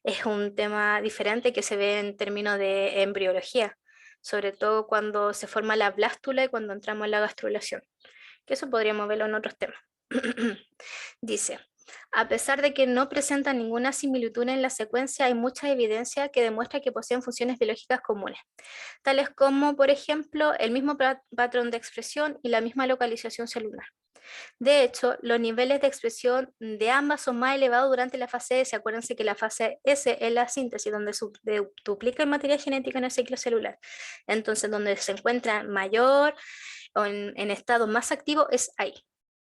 es un tema diferente que se ve en términos de embriología, sobre todo cuando se forma la blástula y cuando entramos en la gastrulación, que eso podríamos verlo en otros temas. Dice, a pesar de que no presentan ninguna similitud en la secuencia, hay mucha evidencia que demuestra que poseen funciones biológicas comunes, tales como, por ejemplo, el mismo patrón de expresión y la misma localización celular. De hecho, los niveles de expresión de ambas son más elevados durante la fase S. Acuérdense que la fase S es la síntesis, donde se duplica el material genético en el ciclo celular. Entonces, donde se encuentra mayor o en estado más activo es ahí.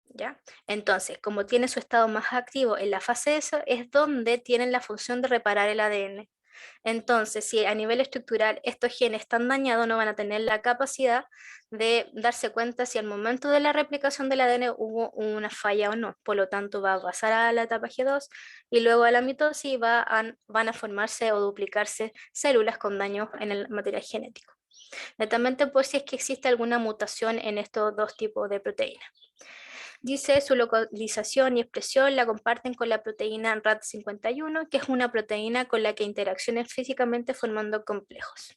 ¿Ya? Entonces, como tiene su estado más activo en la fase S, es donde tienen la función de reparar el ADN. Entonces, si a nivel estructural estos genes están dañados, no van a tener la capacidad de darse cuenta si al momento de la replicación del ADN hubo una falla o no. Por lo tanto, va a pasar a la etapa G2 y luego a la mitosis y van a formarse o duplicarse células con daños en el material genético. Netamente por si es que existe alguna mutación en estos dos tipos de proteínas. Dice su localización y expresión la comparten con la proteína RAT51, que es una proteína con la que interaccionan físicamente formando complejos.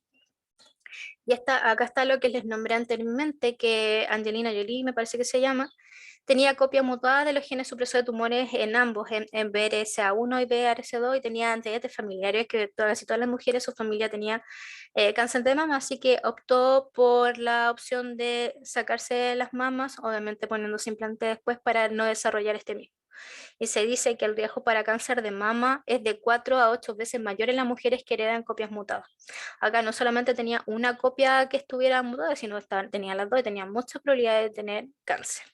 Y acá está lo que les nombré anteriormente, que Angelina Jolie, me parece que se llama, tenía copia mutada de los genes supresores de tumores en ambos, en BRCA1 y BRCA2, y tenía antecedentes familiares que casi todas las mujeres, su familia tenía cáncer de mama, así que optó por la opción de sacarse las mamas, obviamente poniéndose implante después para no desarrollar este mismo. y se dice que el riesgo para cáncer de mama es de 4 a 8 veces mayor en las mujeres que heredan copias mutadas. Acá no solamente tenía una copia que estuviera mutada, sino tenía las dos y tenía muchas probabilidades de tener cáncer.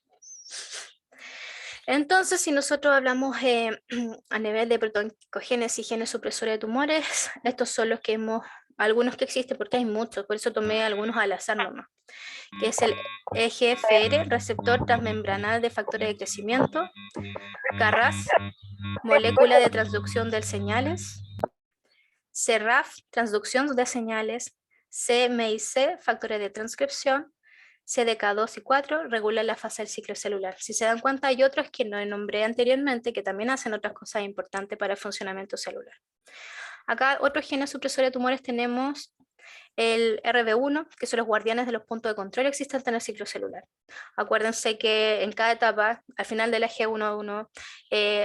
Entonces, si nosotros hablamos a nivel de protoncogénesis y genes supresores de tumores, estos son los que algunos que existen, porque hay muchos, por eso tomé algunos al azar nomás, que es el EGFR, receptor transmembranal de factores de crecimiento, CARRAS, molécula de transducción de señales, CRAF, transducción de señales, CMIC, factores de transcripción, CDK2 y 4 regulan la fase del ciclo celular. Si se dan cuenta, hay otros que no nombré anteriormente que también hacen otras cosas importantes para el funcionamiento celular. Acá, otros genes supresores de tumores tenemos el RB1, que son los guardianes de los puntos de control existentes en el ciclo celular. Acuérdense que en cada etapa, al final de la G1,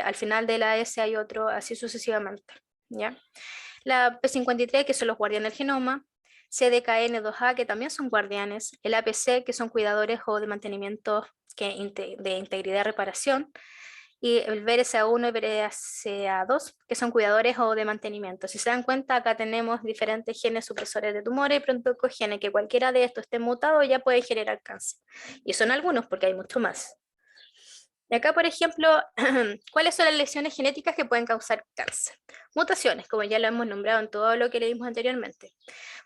al final de la S hay otro, así sucesivamente, ¿ya? La P53, que son los guardianes del genoma, CDKN2A, que también son guardianes, el APC, que son cuidadores o de mantenimiento de integridad y reparación, y el BRCA1 y BRCA2, que son cuidadores o de mantenimiento. Si se dan cuenta, acá tenemos diferentes genes supresores de tumores y prontocogenes, que cualquiera de estos esté mutado ya puede generar cáncer. Y son algunos, porque hay mucho más. Y acá, por ejemplo, ¿cuáles son las lesiones genéticas que pueden causar cáncer? Mutaciones, como ya lo hemos nombrado en todo lo que leímos anteriormente.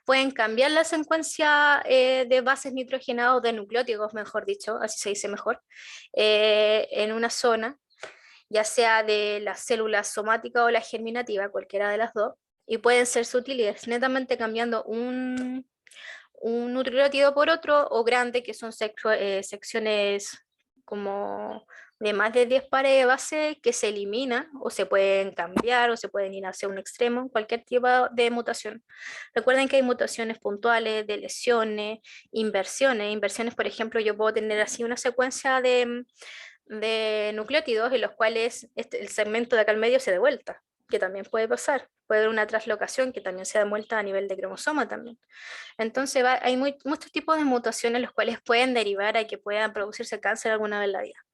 Pueden cambiar la secuencia de bases nitrogenadas o de nucleótidos, mejor dicho, así se dice mejor, en una zona, ya sea de la célula somática o la germinativa, cualquiera de las dos, y pueden ser sutiles, netamente cambiando un nucleótido por otro, o grande, que son secciones como de más de 10 pares de base que se eliminan o se pueden cambiar o se pueden ir hacia un extremo, cualquier tipo de mutación. Recuerden que hay mutaciones puntuales, de lesiones, inversiones. Inversiones, por ejemplo, yo puedo tener así una secuencia de nucleótidos en los cuales el segmento de acá al medio se da vuelta, que también puede pasar. Puede haber una translocación que también se da vuelta a nivel de cromosoma también. Entonces hay muchos tipos de mutaciones los cuales pueden derivar a que puedan producirse cáncer alguna vez en la vida.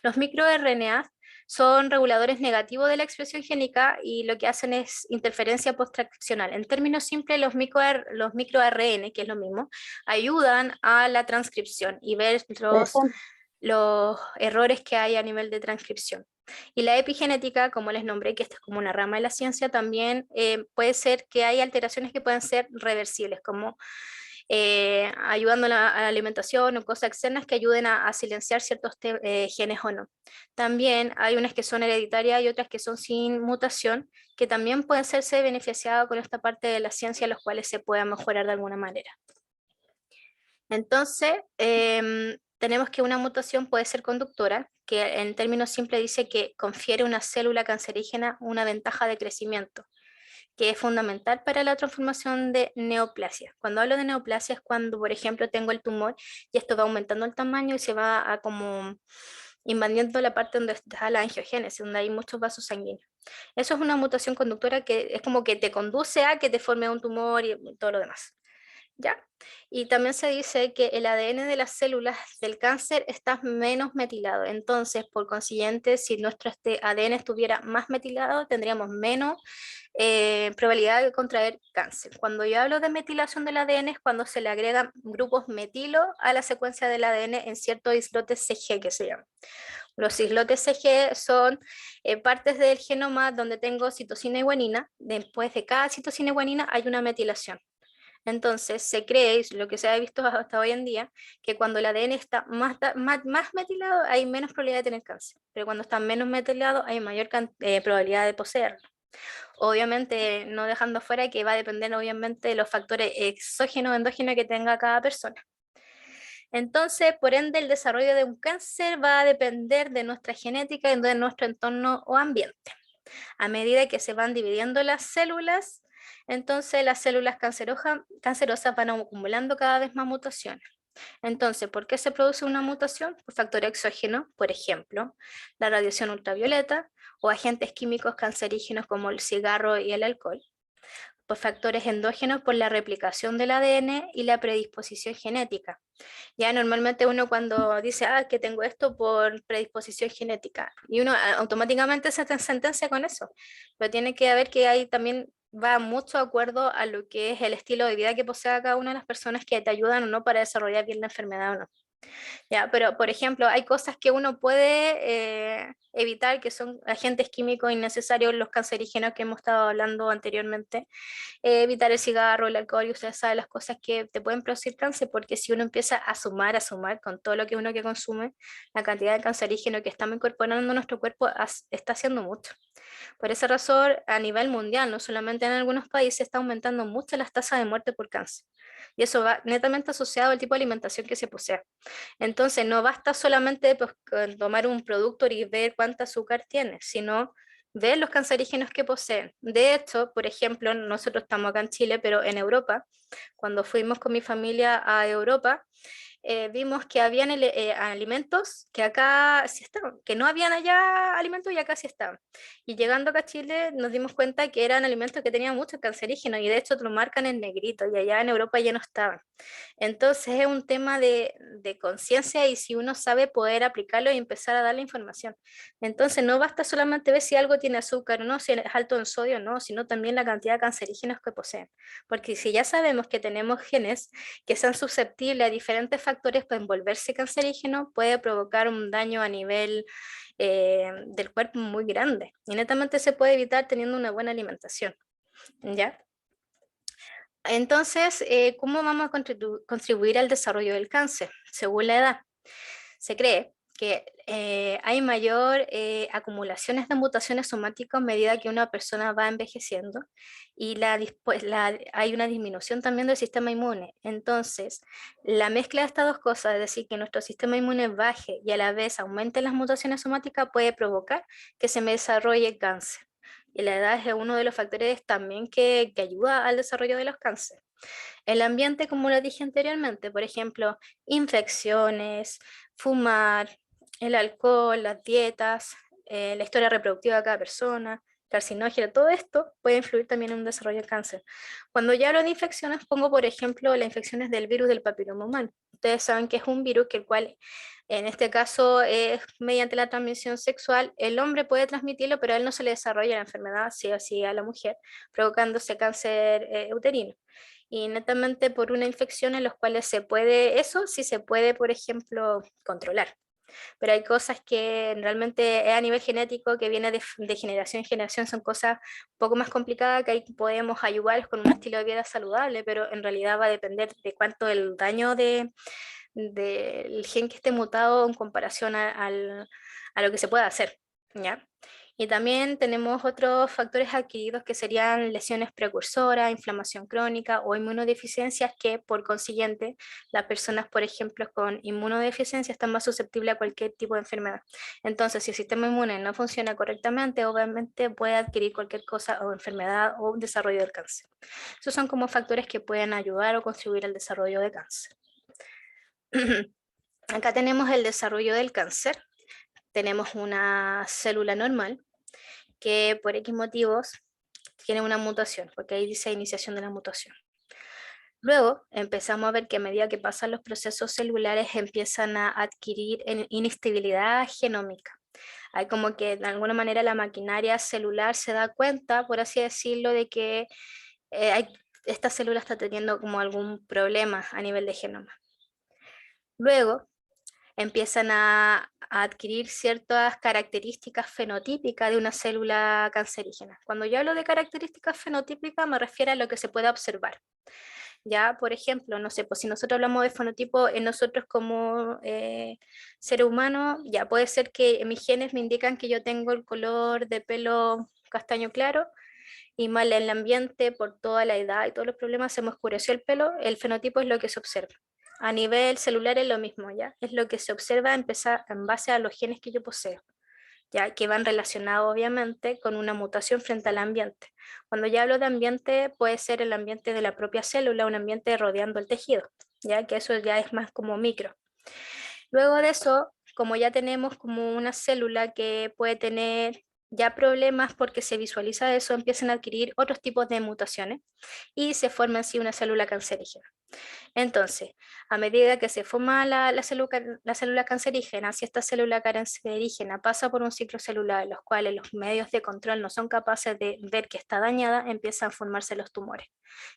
Los microRNA son reguladores negativos de la expresión génica y lo que hacen es interferencia posttranscripcional. En términos simples, los microARN, que es lo mismo, ayudan a la transcripción y ver los errores que hay a nivel de transcripción. Y la epigenética, como les nombré, que esta es como una rama de la ciencia, también puede ser que hay alteraciones que pueden ser reversibles, como ayudando a la alimentación o cosas externas que ayuden a silenciar ciertos genes o no. También hay unas que son hereditarias y otras que son sin mutación, que también pueden serse beneficiadas con esta parte de la ciencia, los cuales se puedan mejorar de alguna manera. Entonces, tenemos que una mutación puede ser conductora, que en términos simples dice que confiere a una célula cancerígena una ventaja de crecimiento, que es fundamental para la transformación de neoplasia. Cuando hablo de neoplasia es cuando, por ejemplo, tengo el tumor y esto va aumentando el tamaño y se va a como invadiendo la parte donde está la angiogénesis, donde hay muchos vasos sanguíneos. Eso es una mutación conductora que es como que te conduce a que te forme un tumor y todo lo demás. ¿Ya? Y también se dice que el ADN de las células del cáncer está menos metilado. Entonces, por consiguiente, si nuestro ADN estuviera más metilado, tendríamos menos probabilidad de contraer cáncer. Cuando yo hablo de metilación del ADN es cuando se le agregan grupos metilo a la secuencia del ADN en ciertos islotes CG que se llaman. Los islotes CG son partes del genoma donde tengo citosina y guanina. Después de cada citosina y guanina hay una metilación. Entonces se cree, lo que se ha visto hasta hoy en día, que cuando el ADN está más metilado hay menos probabilidad de tener cáncer, pero cuando está menos metilado hay mayor probabilidad de poseerlo. Obviamente no dejando fuera que va a depender obviamente de los factores exógenos o endógenos que tenga cada persona. Entonces, por ende, el desarrollo de un cáncer va a depender de nuestra genética y de nuestro entorno o ambiente. A medida que se van dividiendo las células, entonces las células cancerosas van acumulando cada vez más mutaciones. Entonces, ¿por qué se produce una mutación? Por factor exógeno, por ejemplo, la radiación ultravioleta o agentes químicos cancerígenos como el cigarro y el alcohol. por factores endógenos por la replicación del ADN y la predisposición genética. Ya normalmente uno cuando dice, que tengo esto por predisposición genética, y uno automáticamente se sentencia con eso, pero tiene que ver que hay también va mucho de acuerdo a lo que es el estilo de vida que posea cada una de las personas que te ayudan o no para desarrollar bien la enfermedad o no. Ya, pero por ejemplo, hay cosas que uno puede evitar que son agentes químicos innecesarios, los cancerígenos que hemos estado hablando anteriormente, evitar el cigarro, el alcohol, y usted sabe las cosas que te pueden producir cáncer, porque si uno empieza a sumar con todo lo que uno que consume, la cantidad de cancerígeno que estamos incorporando a nuestro cuerpo está haciendo mucho. Por esa razón, a nivel mundial, no solamente en algunos países, está aumentando mucho las tasas de muerte por cáncer. Y eso va netamente asociado al tipo de alimentación que se posee. Entonces, no basta solamente pues, con tomar un producto y ver cuánta azúcar tiene, sino ver los cancerígenos que poseen. De hecho, por ejemplo, nosotros estamos acá en Chile, pero en Europa, cuando fuimos con mi familia a Europa, vimos que habían alimentos que acá sí estaban, que no habían allá alimentos y acá sí estaban. Y llegando acá a Chile nos dimos cuenta que eran alimentos que tenían muchos cancerígenos y de hecho te lo marcan en negrito y allá en Europa ya no estaban. Entonces es un tema de conciencia y si uno sabe poder aplicarlo y empezar a darle información. Entonces no basta solamente ver si algo tiene azúcar o no, si es alto en sodio o no, sino también la cantidad de cancerígenos que poseen. Porque si ya sabemos que tenemos genes que sean susceptibles a diferentes factores para envolverse cancerígeno, puede provocar un daño a nivel del cuerpo muy grande. Y netamente se puede evitar teniendo una buena alimentación. ¿Ya? Entonces, ¿cómo vamos a contribuir al desarrollo del cáncer? Según la edad, se cree que hay mayor acumulaciones de mutaciones somáticas a medida que una persona va envejeciendo y hay una disminución también del sistema inmune. Entonces, la mezcla de estas dos cosas, es decir, que nuestro sistema inmune baje y a la vez aumente las mutaciones somáticas, puede provocar que se me desarrolle cáncer. Y la edad es uno de los factores también que ayuda al desarrollo de los cánceres. El ambiente, como lo dije anteriormente, por ejemplo, infecciones, fumar, el alcohol, las dietas, la historia reproductiva de cada persona, carcinógeno, todo esto puede influir también en un desarrollo de cáncer. Cuando ya hablo de infecciones, pongo por ejemplo las infecciones del virus del papiloma humano. Ustedes saben que es un virus que el cual, en este caso, es mediante la transmisión sexual, el hombre puede transmitirlo, pero a él no se le desarrolla la enfermedad, sí o sí a la mujer, provocándose cáncer uterino y netamente por una infección en los cuales se puede, eso sí se puede, por ejemplo, controlar. Pero hay cosas que realmente es a nivel genético, que viene de generación en generación, son cosas un poco más complicadas que ahí podemos ayudar con un estilo de vida saludable, pero en realidad va a depender de cuánto el daño del gen que esté mutado en comparación a lo que se pueda hacer, ¿ya? Y también tenemos otros factores adquiridos que serían lesiones precursoras, inflamación crónica o inmunodeficiencias que por consiguiente las personas, por ejemplo, con inmunodeficiencia están más susceptibles a cualquier tipo de enfermedad. Entonces, si el sistema inmune no funciona correctamente, obviamente puede adquirir cualquier cosa o enfermedad o desarrollo del cáncer. Esos son como factores que pueden ayudar o contribuir al desarrollo de cáncer. Acá tenemos el desarrollo del cáncer. Tenemos una célula normal que por X motivos tiene una mutación, porque ahí dice iniciación de la mutación. Luego empezamos a ver que a medida que pasan los procesos celulares empiezan a adquirir inestabilidad genómica. Hay como que de alguna manera la maquinaria celular se da cuenta, por así decirlo, de que esta célula está teniendo como algún problema a nivel de genoma. Luego empiezan a adquirir ciertas características fenotípicas de una célula cancerígena. Cuando yo hablo de características fenotípicas me refiero a lo que se puede observar. Ya, por ejemplo, no sé, pues si nosotros hablamos de fenotipo en nosotros como ser humano, ya puede ser que mis genes me indican que yo tengo el color de pelo castaño claro y mal en el ambiente por toda la edad y todos los problemas se me oscureció el pelo, el fenotipo es lo que se observa. A nivel celular es lo mismo, ¿ya? Es lo que se observa en base a los genes que yo poseo, ¿ya? Que van relacionados obviamente con una mutación frente al ambiente. Cuando ya hablo de ambiente, puede ser el ambiente de la propia célula, un ambiente rodeando el tejido, ¿ya? Que eso ya es más como micro. Luego de eso, como ya tenemos como una célula que puede tener ya problemas porque se visualiza eso, empiezan a adquirir otros tipos de mutaciones y se forma así una célula cancerígena. Entonces, a medida que se forma la célula cancerígena, si esta célula cancerígena pasa por un ciclo celular en los cuales los medios de control no son capaces de ver que está dañada, empiezan a formarse los tumores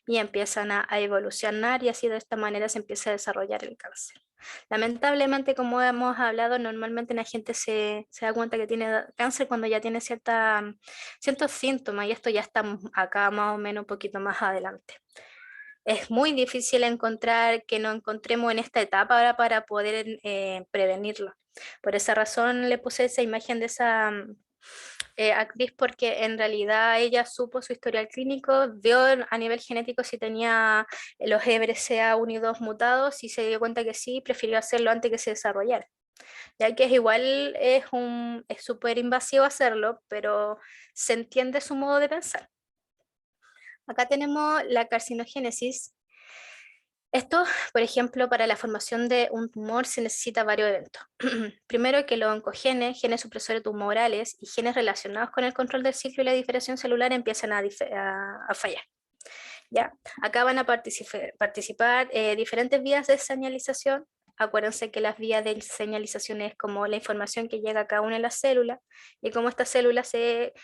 y empiezan a evolucionar y así de esta manera se empieza a desarrollar el cáncer. Lamentablemente, como hemos hablado, normalmente la gente se da cuenta que tiene cáncer cuando ya tiene ciertos síntomas y esto ya está acá más o menos un poquito más adelante. Es muy difícil encontrar que nos encontremos en esta etapa ahora para poder prevenirlo. Por esa razón le puse esa imagen de esa actriz porque en realidad ella supo su historial clínico, vio a nivel genético si tenía los EBRCA1 y 2 mutados y se dio cuenta que sí, prefirió hacerlo antes que se desarrollara. Ya que es igual es súper invasivo hacerlo, pero se entiende su modo de pensar. Acá tenemos la carcinogénesis. Esto, por ejemplo, para la formación de un tumor se necesita varios eventos. Primero, que los oncogenes, genes supresores tumorales y genes relacionados con el control del ciclo y la diferenciación celular empiezan a fallar. ¿Ya? Acá van a participar diferentes vías de señalización. Acuérdense que las vías de señalización es como la información que llega a cada una de las células y cómo esta célula se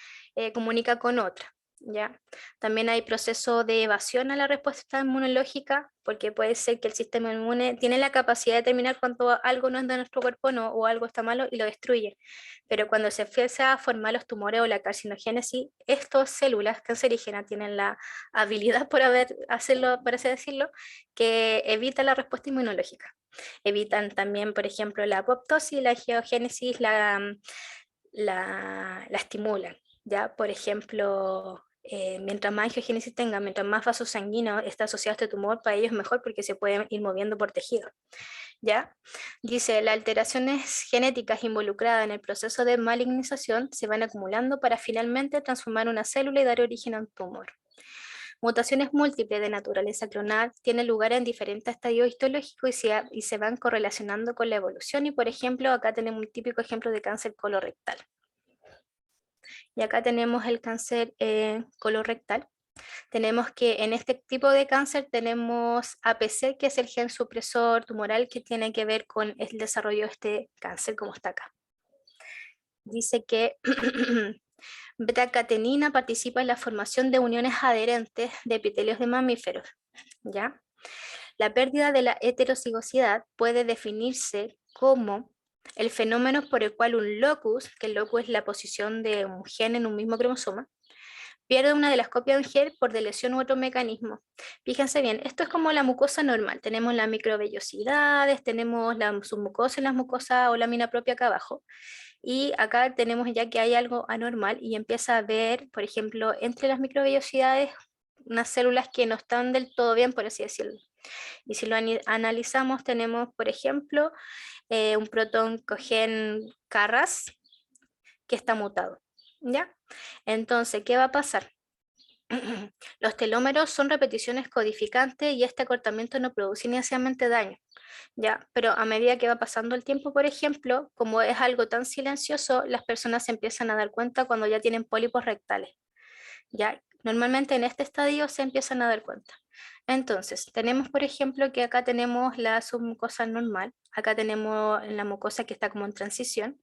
comunica con otra. ¿Ya? También hay proceso de evasión a la respuesta inmunológica, porque puede ser que el sistema inmune tiene la capacidad de determinar cuando algo no anda en nuestro cuerpo no, o algo está malo y lo destruye. Pero cuando se empieza a formar los tumores o la carcinogénesis, estas células cancerígenas tienen la habilidad, hacerlo, por así decirlo, que evita la respuesta inmunológica. Evitan también, por ejemplo, la apoptosis, la angiogénesis, la estimulan. ¿Ya? Por ejemplo, mientras más angiogénesis tenga, mientras más vasos sanguíneos está asociado a este tumor, para ellos es mejor porque se pueden ir moviendo por tejido. ¿Ya? Dice, las alteraciones genéticas involucradas en el proceso de malignización se van acumulando para finalmente transformar una célula y dar origen a un tumor. Mutaciones múltiples de naturaleza clonal tienen lugar en diferentes estadios histológicos y se van correlacionando con la evolución. Y por ejemplo, acá tenemos un típico ejemplo de cáncer colorectal. Y acá tenemos el cáncer colorectal. Tenemos que en este tipo de cáncer tenemos APC, que es el gen supresor tumoral que tiene que ver con el desarrollo de este cáncer, como está acá. Dice que beta-catenina participa en la formación de uniones adherentes de epitelios de mamíferos. ¿Ya? La pérdida de la heterocigosidad puede definirse como el fenómeno por el cual un locus, que el locus es la posición de un gen en un mismo cromosoma, pierde una de las copias de un gen por lesión u otro mecanismo. Fíjense bien, esto es como la mucosa normal. Tenemos las microvellosidades, tenemos la submucosa y las mucosas o lámina propia acá abajo. Y acá tenemos ya que hay algo anormal y empieza a haber, por ejemplo, entre las microvellosidades, unas células que no están del todo bien, por así decirlo. Y si lo analizamos, tenemos, por ejemplo, un protoncogen Carras que está mutado. ¿Ya? Entonces, ¿qué va a pasar? Los telómeros son repeticiones codificantes y este acortamiento no produce inicialmente daño, ¿ya? Pero a medida que va pasando el tiempo, por ejemplo, como es algo tan silencioso, las personas se empiezan a dar cuenta cuando ya tienen pólipos rectales, ¿ya? Normalmente en este estadio se empiezan a dar cuenta. Entonces, tenemos, por ejemplo, que acá tenemos la submucosa normal, acá tenemos la mucosa que está como en transición,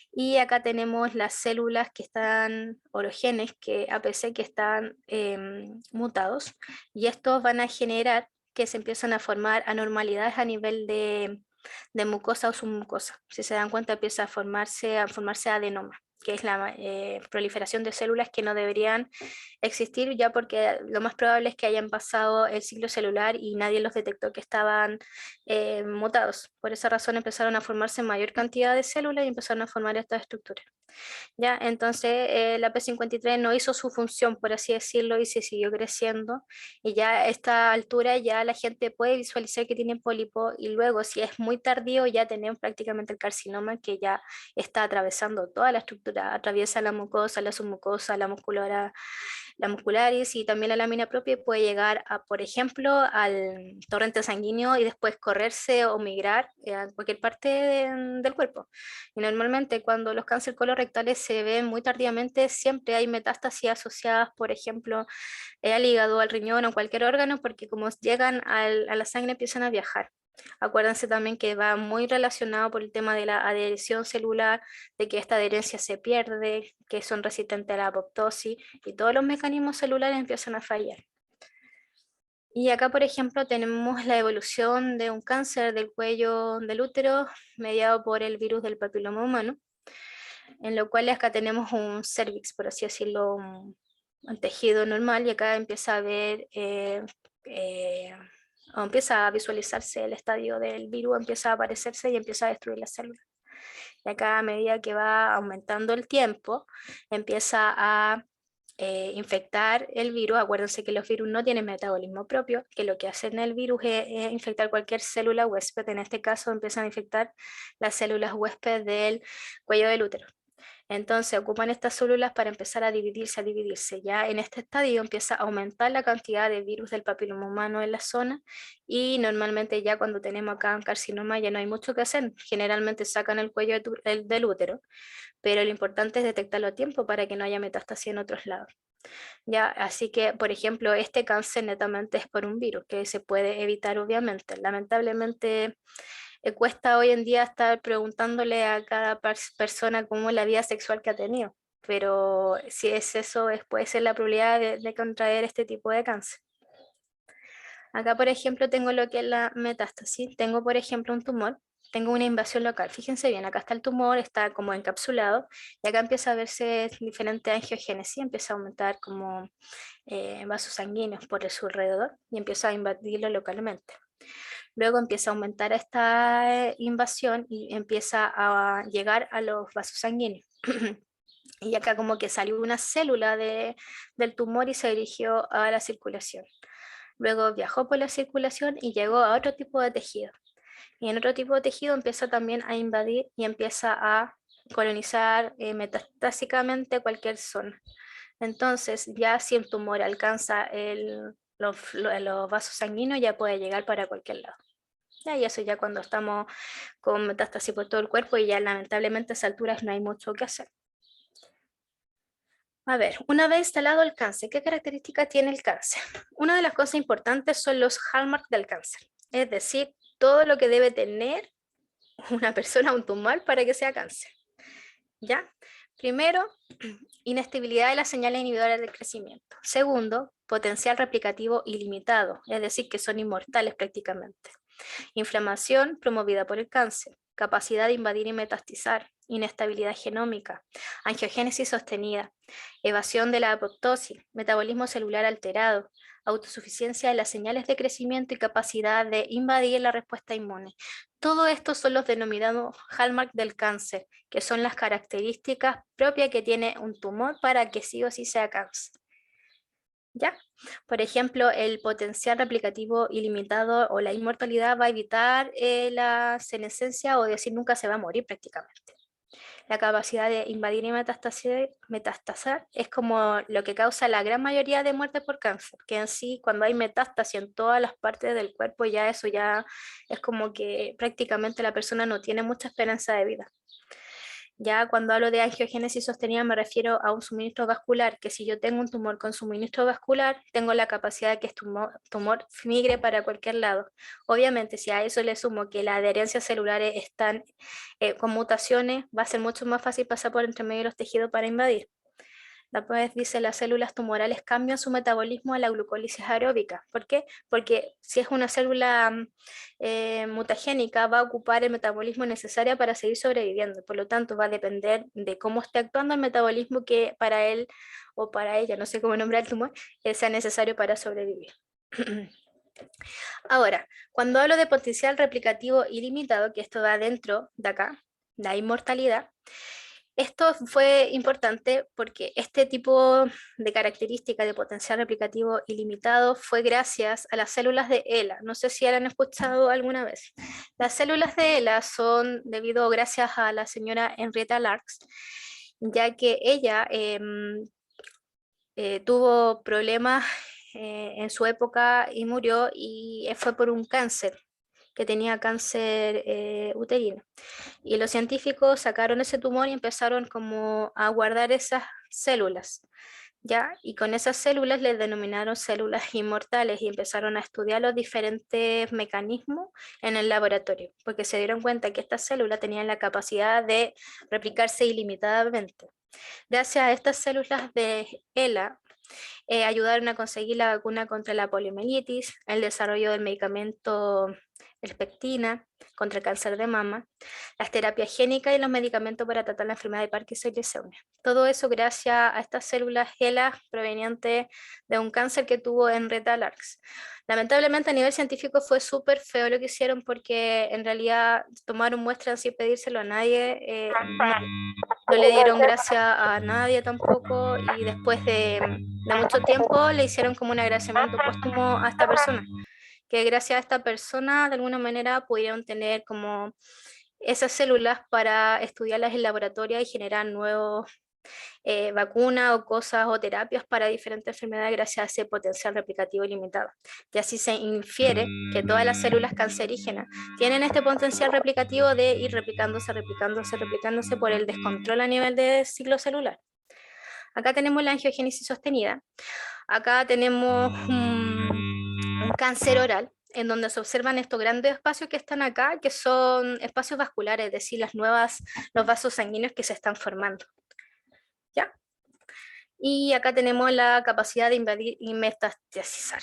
y acá tenemos las células que están, o los genes que APC que están mutados, y estos van a generar que se empiezan a formar anormalidades a nivel de mucosa o submucosa. Si se dan cuenta, empieza a formarse adenoma, que es la proliferación de células que no deberían existir ya porque lo más probable es que hayan pasado el ciclo celular y nadie los detectó que estaban mutados. Por esa razón empezaron a formarse mayor cantidad de células y empezaron a formar estas estructuras. ¿Ya? Entonces la P53 no hizo su función, por así decirlo, y se siguió creciendo. Y ya a esta altura ya la gente puede visualizar que tiene pólipo y luego si es muy tardío ya tenemos prácticamente el carcinoma que ya está atravesando toda la estructura, atraviesa la mucosa, la submucosa, la muscular la muscularis y también la lámina propia, puede llegar a, por ejemplo, al torrente sanguíneo y después correrse o migrar a cualquier parte del cuerpo. Y normalmente cuando los cánceres colorectales se ven muy tardíamente, siempre hay metástasis asociadas, por ejemplo, al hígado, al riñón o cualquier órgano, porque como llegan a la sangre empiezan a viajar. Acuérdense también que va muy relacionado por el tema de la adhesión celular, de que esta adherencia se pierde, que son resistentes a la apoptosis y todos los mecanismos celulares empiezan a fallar. Y acá, por ejemplo, tenemos la evolución de un cáncer del cuello del útero mediado por el virus del papiloma humano, en lo cual acá tenemos un cervix, por así decirlo, un tejido normal, y acá empieza a ver o empieza a visualizarse el estadio del virus, empieza a aparecerse y empieza a destruir las células. Y acá a medida que va aumentando el tiempo, empieza a infectar el virus. Acuérdense que los virus no tienen metabolismo propio, que lo que hacen el virus es infectar cualquier célula huésped. En este caso empiezan a infectar las células huésped del cuello del útero. Entonces ocupan estas células para empezar a dividirse, a dividirse. Ya en este estadio empieza a aumentar la cantidad de virus del papiloma humano en la zona, y normalmente ya cuando tenemos acá un carcinoma ya no hay mucho que hacer. Generalmente sacan el cuello del útero, pero lo importante es detectarlo a tiempo para que no haya metástasis en otros lados. Ya, así que, por ejemplo, este cáncer netamente es por un virus que se puede evitar, obviamente. Lamentablemente, cuesta hoy en día estar preguntándole a cada persona cómo es la vida sexual que ha tenido, pero si es eso, puede ser la probabilidad de contraer este tipo de cáncer. Acá, por ejemplo, tengo lo que es la metástasis. Tengo, por ejemplo, un tumor, tengo una invasión local. Fíjense bien, acá está el tumor, está como encapsulado, y acá empieza a verse diferente angiogénesis, empieza a aumentar como vasos sanguíneos por su alrededor y empieza a invadirlo localmente. Luego empieza a aumentar esta invasión y empieza a llegar a los vasos sanguíneos. Y acá como que salió una célula del tumor y se dirigió a la circulación. Luego viajó por la circulación y llegó a otro tipo de tejido. Y en otro tipo de tejido empieza también a invadir y empieza a colonizar metastásicamente cualquier zona. Entonces, ya si el tumor alcanza los vasos sanguíneos, ya puede llegar para cualquier lado. Y eso ya cuando estamos con metástasis por todo el cuerpo, y ya lamentablemente a esas alturas no hay mucho que hacer. A ver, una vez instalado el cáncer, ¿qué características tiene el cáncer? Una de las cosas importantes son los hallmarks del cáncer, es decir, todo lo que debe tener una persona, un tumor, para que sea cáncer. ¿Ya? Primero, inestabilidad de las señales inhibidoras del crecimiento. Segundo, potencial replicativo ilimitado, es decir, que son inmortales prácticamente. Inflamación promovida por el cáncer, capacidad de invadir y metastizar, inestabilidad genómica, angiogénesis sostenida, evasión de la apoptosis, metabolismo celular alterado, autosuficiencia de las señales de crecimiento y capacidad de invadir la respuesta inmune. Todo esto son los denominados hallmarks del cáncer, que son las características propias que tiene un tumor para que sí o sí sea cáncer. ¿Ya? Por ejemplo, el potencial replicativo ilimitado o la inmortalidad va a evitar la senescencia, o decir nunca se va a morir prácticamente. La capacidad de invadir y metastasar es como lo que causa la gran mayoría de muertes por cáncer, que en sí cuando hay metástasis en todas las partes del cuerpo, ya eso ya es como que prácticamente la persona no tiene mucha esperanza de vida. Ya cuando hablo de angiogénesis sostenida me refiero a un suministro vascular, que si yo tengo un tumor con suministro vascular, tengo la capacidad de que este tumor migre para cualquier lado. Obviamente, si a eso le sumo que las adherencias celulares están con mutaciones, va a ser mucho más fácil pasar por entre medio de los tejidos para invadir. Después dice, las células tumorales cambian su metabolismo a la glucólisis aeróbica. ¿Por qué? Porque si es una célula mutagénica, va a ocupar el metabolismo necesario para seguir sobreviviendo. Por lo tanto, va a depender de cómo esté actuando el metabolismo que para él o para ella, no sé cómo nombrar el tumor, sea necesario para sobrevivir. Ahora, cuando hablo de potencial replicativo ilimitado, que esto va dentro de acá, la inmortalidad, esto fue importante porque este tipo de característica de potencial replicativo ilimitado fue gracias a las células de ELA. No sé si la han escuchado alguna vez. Las células de ELA son debido gracias a la señora Henrietta Lacks, ya que ella tuvo problemas en su época y murió, y fue por un cáncer, que tenía cáncer uterino. Y los científicos sacaron ese tumor y empezaron como a guardar esas células, ¿ya? Y con esas células les denominaron células inmortales y empezaron a estudiar los diferentes mecanismos en el laboratorio, porque se dieron cuenta que estas células tenían la capacidad de replicarse ilimitadamente. Gracias a estas células de ELA, ayudaron a conseguir la vacuna contra la poliomielitis, el desarrollo del medicamento Herceptina contra el cáncer de mama, las terapias génicas y los medicamentos para tratar la enfermedad de Parkinson y leucemia. Todo eso gracias a estas células HeLa provenientes de un cáncer que tuvo en Reta Larks. Lamentablemente a nivel científico fue súper feo lo que hicieron, porque en realidad tomaron muestras sin pedírselo a nadie, no le dieron gracia a nadie tampoco, y después de mucho tiempo le hicieron como un agradecimiento póstumo a esta persona, que gracias a esta persona de alguna manera pudieron tener como esas células para estudiarlas en laboratorio y generar nuevos vacunas o cosas o terapias para diferentes enfermedades gracias a ese potencial replicativo ilimitado. Y así se infiere que todas las células cancerígenas tienen este potencial replicativo de ir replicándose, replicándose, replicándose por el descontrol a nivel de ciclo celular. Acá tenemos la angiogénesis sostenida. Acá tenemos un cáncer oral, en donde se observan estos grandes espacios que están acá, que son espacios vasculares, es decir, los vasos sanguíneos que se están formando. ¿Ya? Y acá tenemos la capacidad de invadir y metastasizar,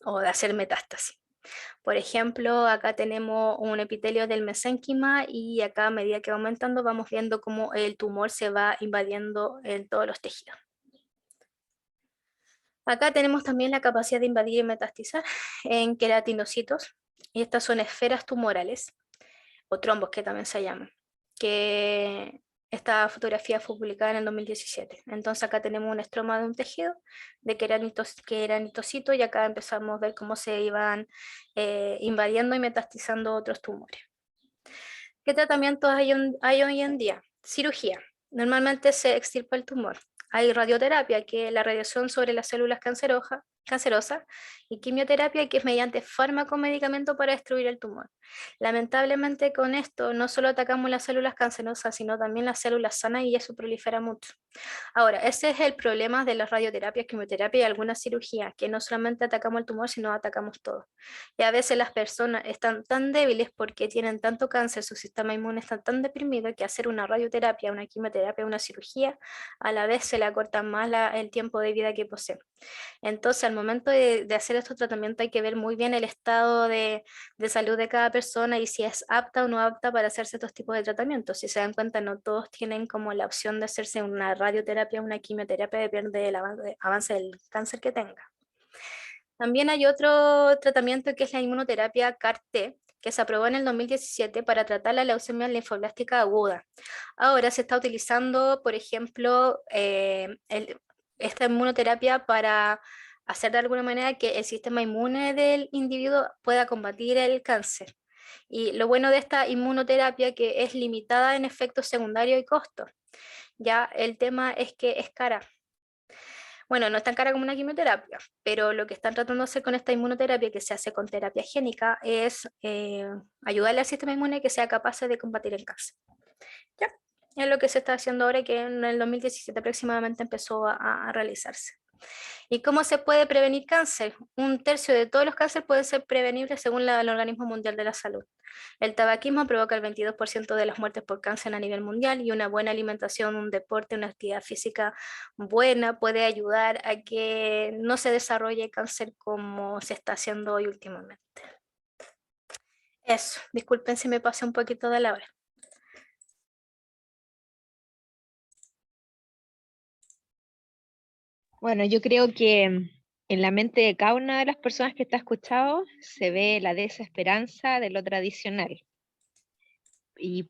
o de hacer metástasis. Por ejemplo, acá tenemos un epitelio del mesénquima, y acá a medida que va aumentando vamos viendo cómo el tumor se va invadiendo en todos los tejidos. Acá tenemos también la capacidad de invadir y metastizar en queratinocitos, y estas son esferas tumorales, o trombos que también se llaman, que esta fotografía fue publicada en el 2017. Entonces acá tenemos un estroma de un tejido de queranitocitos, y acá empezamos a ver cómo se iban invadiendo y metastizando otros tumores. ¿Qué tratamientos hay hoy en día? Cirugía. Normalmente se extirpa el tumor. Hay radioterapia, que es la radiación sobre las células cancerosas, y quimioterapia, que es mediante fármaco medicamento para destruir el tumor. Lamentablemente con esto no solo atacamos las células cancerosas, sino también las células sanas, y eso prolifera mucho. Ahora, ese es el problema de las radioterapias, quimioterapia y algunas cirugías, que no solamente atacamos el tumor, sino atacamos todo. Y a veces las personas están tan débiles porque tienen tanto cáncer, su sistema inmune está tan deprimido, que hacer una radioterapia, una quimioterapia, una cirugía, a la vez se le acorta más el tiempo de vida que posee. Entonces, al momento de hacer estos tratamientos hay que ver muy bien el estado de salud de cada persona, y si es apta o no apta para hacerse estos tipos de tratamientos. Si se dan cuenta, no todos tienen como la opción de hacerse una radioterapia, una quimioterapia, depende del avance del cáncer que tenga. También hay otro tratamiento, que es la inmunoterapia CAR-T, que se aprobó en el 2017 para tratar la leucemia linfoblástica aguda. Ahora se está utilizando, por ejemplo, esta inmunoterapia para hacer de alguna manera que el sistema inmune del individuo pueda combatir el cáncer. Y lo bueno de esta inmunoterapia, que es limitada en efectos secundarios y costos. Ya el tema es que es cara. Bueno, no es tan cara como una quimioterapia, pero lo que están tratando de hacer con esta inmunoterapia, que se hace con terapia génica, es ayudarle al sistema inmune que sea capaz de combatir el cáncer. ¿Ya? Es lo que se está haciendo ahora, que en el 2017 aproximadamente empezó a realizarse. ¿Y cómo se puede prevenir cáncer? Un tercio de todos los cánceres pueden ser prevenibles según el Organismo Mundial de la Salud. El tabaquismo provoca el 22% de las muertes por cáncer a nivel mundial, y una buena alimentación, un deporte, una actividad física buena puede ayudar a que no se desarrolle cáncer como se está haciendo hoy últimamente. Eso, disculpen si me pasé un poquito de la hora. Bueno, yo creo que en la mente de cada una de las personas que está escuchado se ve la desesperanza de lo tradicional. Y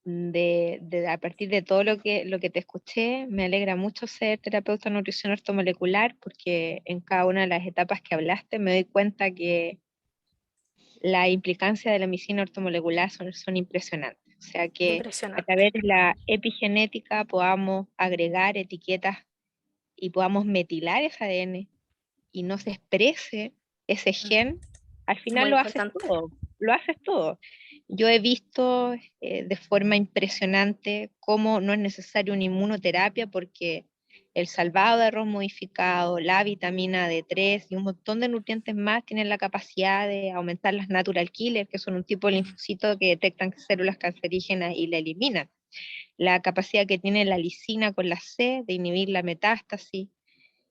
a partir de todo lo que te escuché, me alegra mucho ser terapeuta de nutrición ortomolecular, porque en cada una de las etapas que hablaste me doy cuenta que la implicancia de la medicina ortomolecular son impresionantes. O sea que a Impresionante. través de la epigenética podamos agregar etiquetas y podamos metilar ese ADN y no se exprese ese gen, al final Muy lo haces importante. todo, lo haces todo. Yo he visto de forma impresionante cómo no es necesario una inmunoterapia porque el salvado de arroz modificado, la vitamina D3 y un montón de nutrientes más tienen la capacidad de aumentar las natural killers, que son un tipo de linfocito que detectan células cancerígenas y la eliminan. La capacidad que tiene la lisina con la C de inhibir la metástasis,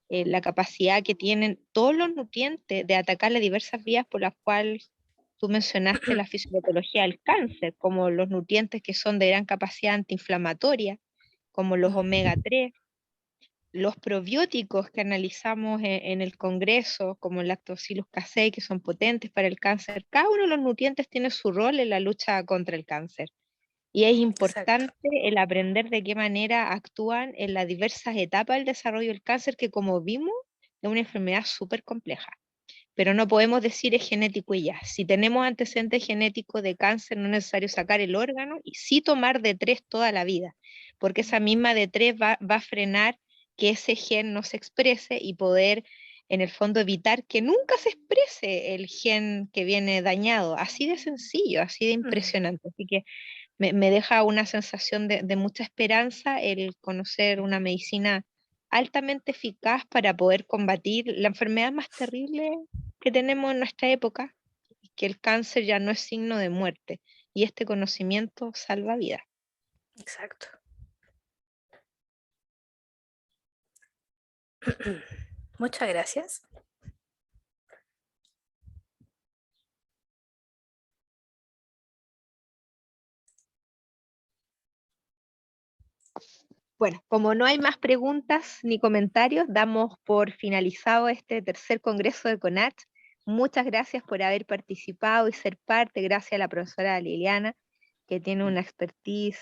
la capacidad que tienen todos los nutrientes de atacar las diversas vías por las cuales tú mencionaste la fisiopatología del cáncer, como los nutrientes que son de gran capacidad antiinflamatoria, como los omega 3, los probióticos que analizamos en el Congreso, como el Lactobacillus casei, que son potentes para el cáncer. Cada uno de los nutrientes tiene su rol en la lucha contra el cáncer. Y es Exacto. importante el aprender de qué manera actúan en las diversas etapas del desarrollo del cáncer, que como vimos, es una enfermedad súper compleja. Pero no podemos decir es genético y ya. Si tenemos antecedentes genéticos de cáncer, no es necesario sacar el órgano y sí tomar D3 toda la vida, porque esa misma D3 va a frenar que ese gen no se exprese y poder, en el fondo, evitar que nunca se exprese el gen que viene dañado. Así de sencillo, así de impresionante. Así que me deja una sensación de mucha esperanza el conocer una medicina altamente eficaz para poder combatir la enfermedad más terrible que tenemos en nuestra época, que el cáncer ya no es signo de muerte, y este conocimiento salva vidas. Exacto. Muchas gracias. Bueno, como no hay más preguntas ni comentarios, damos por finalizado este tercer congreso de CONACH. Muchas gracias por haber participado y ser parte, gracias a la profesora Liliana, que tiene una expertise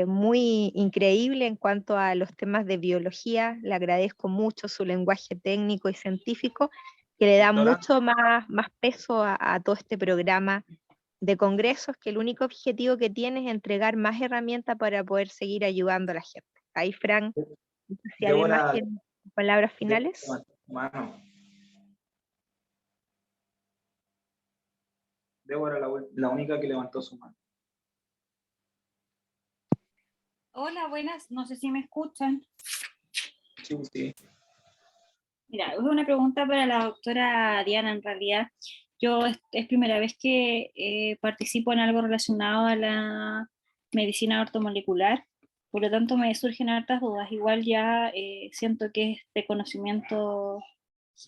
muy increíble en cuanto a los temas de biología. Le agradezco mucho su lenguaje técnico y científico, que le da mucho más peso a todo este programa de congresos, que el único objetivo que tiene es entregar más herramientas para poder seguir ayudando a la gente. Ahí, Frank, si alguien más tiene palabras finales. Débora, la única que levantó su mano. Hola, buenas. No sé si me escuchan. Sí, sí. Mira, es una pregunta para la doctora Diana, en realidad. Yo es primera vez que participo en algo relacionado a la medicina ortomolecular, por lo tanto me surgen hartas dudas. Igual ya siento que es de conocimiento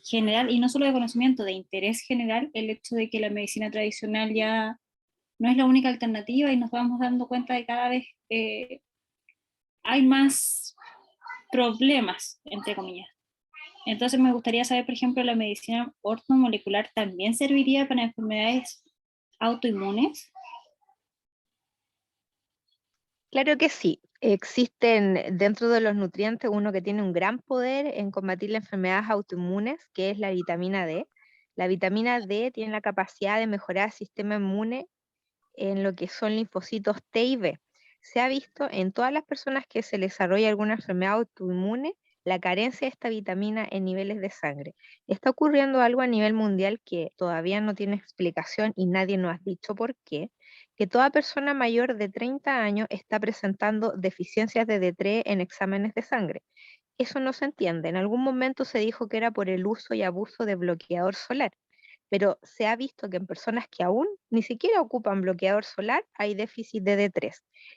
general, y no solo de conocimiento, de interés general, el hecho de que la medicina tradicional ya no es la única alternativa y nos vamos dando cuenta de cada vez hay más problemas, entre comillas. Entonces me gustaría saber, por ejemplo, ¿la medicina ortomolecular también serviría para enfermedades autoinmunes? Claro que sí. Existen dentro de los nutrientes uno que tiene un gran poder en combatir las enfermedades autoinmunes, que es la vitamina D. La vitamina D tiene la capacidad de mejorar el sistema inmune en lo que son linfocitos T y B. Se ha visto en todas las personas que se les desarrolla alguna enfermedad autoinmune la carencia de esta vitamina en niveles de sangre. Está ocurriendo algo a nivel mundial que todavía no tiene explicación y nadie nos ha dicho por qué, que toda persona mayor de 30 años está presentando deficiencias de D3 en exámenes de sangre. Eso no se entiende. En algún momento se dijo que era por el uso y abuso de bloqueador solar, pero se ha visto que en personas que aún ni siquiera ocupan bloqueador solar hay déficit de D3,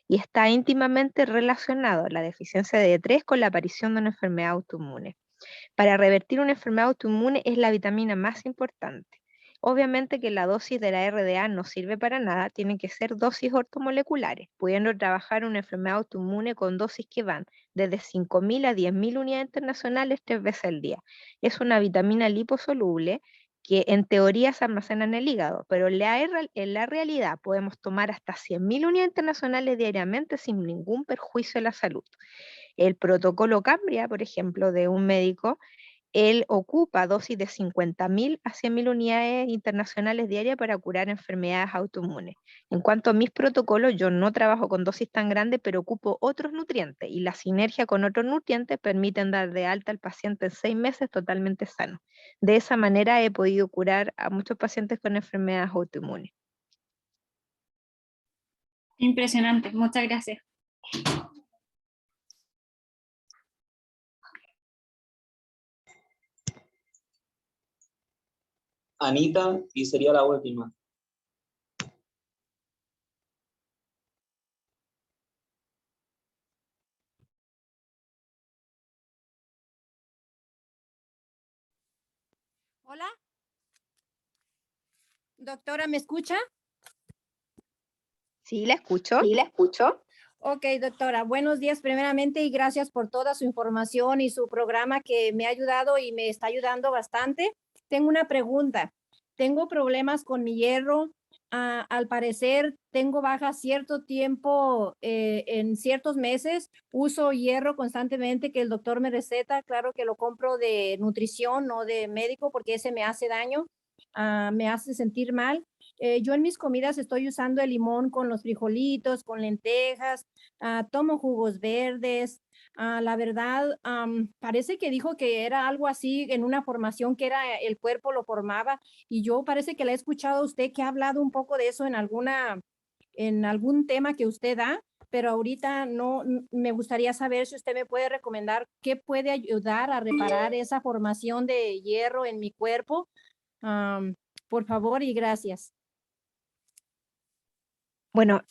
y está íntimamente relacionado la deficiencia de D3 con la aparición de una enfermedad autoinmune. Para revertir una enfermedad autoinmune es la vitamina más importante. Obviamente que la dosis de la RDA no sirve para nada, tienen que ser dosis ortomoleculares, pudiendo trabajar una enfermedad autoinmune con dosis que van desde 5.000 a 10.000 unidades internacionales 3 veces al día. Es una vitamina liposoluble que en teoría se almacena en el hígado, pero en la realidad podemos tomar hasta 100.000 unidades internacionales diariamente sin ningún perjuicio de la salud. El protocolo Cambria, por ejemplo, de un médico, Él ocupa dosis de 50.000 a 100.000 unidades internacionales diarias para curar enfermedades autoinmunes. En cuanto a mis protocolos, yo no trabajo con dosis tan grandes, pero ocupo otros nutrientes y la sinergia con otros nutrientes permiten dar de alta al paciente en 6 meses totalmente sano. De esa manera he podido curar a muchos pacientes con enfermedades autoinmunes. Impresionante, muchas gracias. Anita, y sería la última. Hola. Doctora, ¿me escucha? Sí, la escucho. Sí, la escucho. Ok, doctora, buenos días primeramente y gracias por toda su información y su programa que me ha ayudado y me está ayudando bastante. Tengo una pregunta. Tengo problemas con mi hierro. Al parecer, tengo baja cierto tiempo en ciertos meses. Uso hierro constantemente que el doctor me receta. Claro que lo compro de nutrición, no de médico, porque ese me hace daño, me hace sentir mal. Yo en mis comidas estoy usando el limón con los frijolitos, con lentejas, tomo jugos verdes. La verdad, parece que dijo que era algo así en una formación que era el cuerpo lo formaba y yo parece que le he escuchado a usted que ha hablado un poco de eso en algún tema que usted da, pero ahorita no, me gustaría saber si usted me puede recomendar qué puede ayudar a reparar esa formación de hierro en mi cuerpo. Por favor y gracias. Bueno,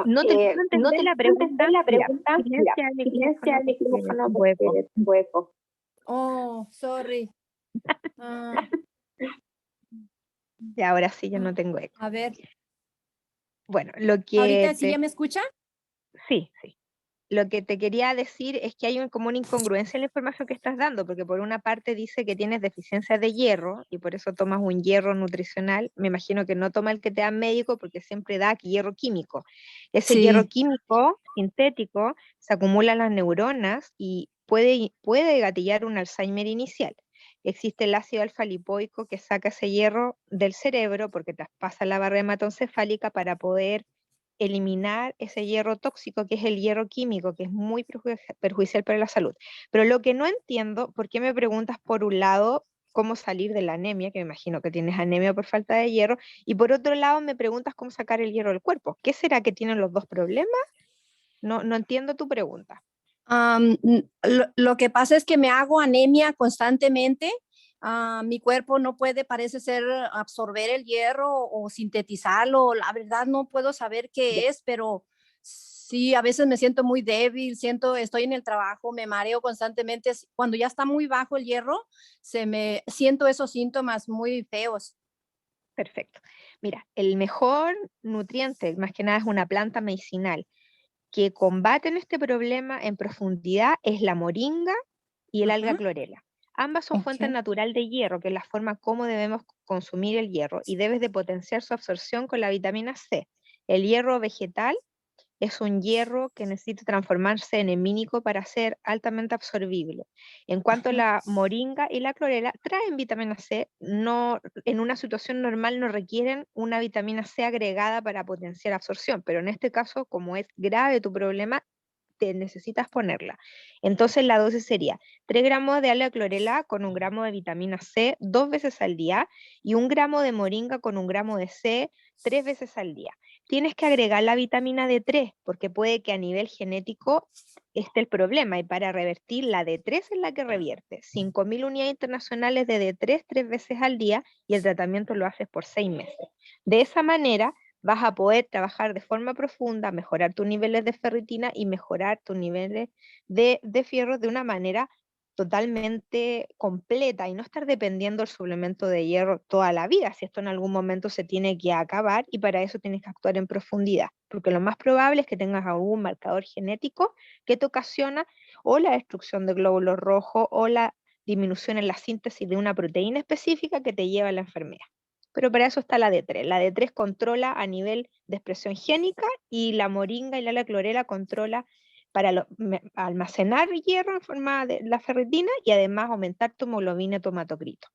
no te puedo No entender te la puedo entender pregunta. la Mira, pregunta. Mira, silencia el silencia micrófono el porque micrófono es porque hueco. es hueco. Oh, sorry. Y ahora sí ya no tengo eco. A ver, Bueno, lo ¿ahorita que sí ya me escucha? sí. Lo que te quería decir es que hay como una incongruencia en la información que estás dando, porque por una parte dice que tienes deficiencia de hierro y por eso tomas un hierro nutricional. Me imagino que no toma el que te da médico porque siempre da hierro químico. Ese hierro Sí. químico sintético se acumula en las neuronas y puede gatillar un Alzheimer inicial. Existe el ácido alfa lipoico que saca ese hierro del cerebro porque traspasa la barrera hematoencefálica para poder eliminar ese hierro tóxico, que es el hierro químico, que es muy perjudicial para la salud. Pero lo que no entiendo, ¿por qué me preguntas por un lado cómo salir de la anemia, que me imagino que tienes anemia por falta de hierro, y por otro lado me preguntas cómo sacar el hierro del cuerpo? ¿Qué será que tienen los dos problemas? No entiendo tu pregunta. Lo que pasa es que me hago anemia constantemente. Mi cuerpo no puede, parece ser, absorber el hierro o sintetizarlo. La verdad no puedo saber qué es, pero sí, a veces me siento muy débil, estoy en el trabajo, me mareo constantemente. Cuando ya está muy bajo el hierro, siento esos síntomas muy feos. Perfecto. Mira, el mejor nutriente, más que nada, es una planta medicinal que combaten este problema en profundidad es la moringa y el alga Ajá. clorela. Ambas son fuentes Ok. natural de hierro, que es la forma como debemos consumir el hierro, y debes de potenciar su absorción con la vitamina C. El hierro vegetal es un hierro que necesita transformarse en hemínico para ser altamente absorbible. En cuanto a la moringa y la clorela, traen vitamina C, no, en una situación normal no requieren una vitamina C agregada para potenciar absorción, pero en este caso, como es grave tu problema, te necesitas ponerla. Entonces la dosis sería 3 gramos de alga clorela con 1 gramo de vitamina C 2 veces al día y 1 gramo de moringa con 1 gramo de C 3 veces al día. Tienes que agregar la vitamina D3 porque puede que a nivel genético esté el problema y para revertir la D3 es la que revierte. 5.000 unidades internacionales de D3 3 veces al día y el tratamiento lo haces por 6 meses. De esa manera vas a poder trabajar de forma profunda, mejorar tus niveles de ferritina y mejorar tus niveles de fierro de una manera totalmente completa y no estar dependiendo del suplemento de hierro toda la vida, si esto en algún momento se tiene que acabar y para eso tienes que actuar en profundidad, porque lo más probable es que tengas algún marcador genético que te ocasiona o la destrucción de glóbulos rojos o la disminución en la síntesis de una proteína específica que te lleva a la enfermedad. Pero para eso está la D3. La D3 controla a nivel de expresión génica y la moringa y la clorela controla para almacenar hierro en forma de la ferritina y además aumentar tu hemoglobina y tu hematocrito.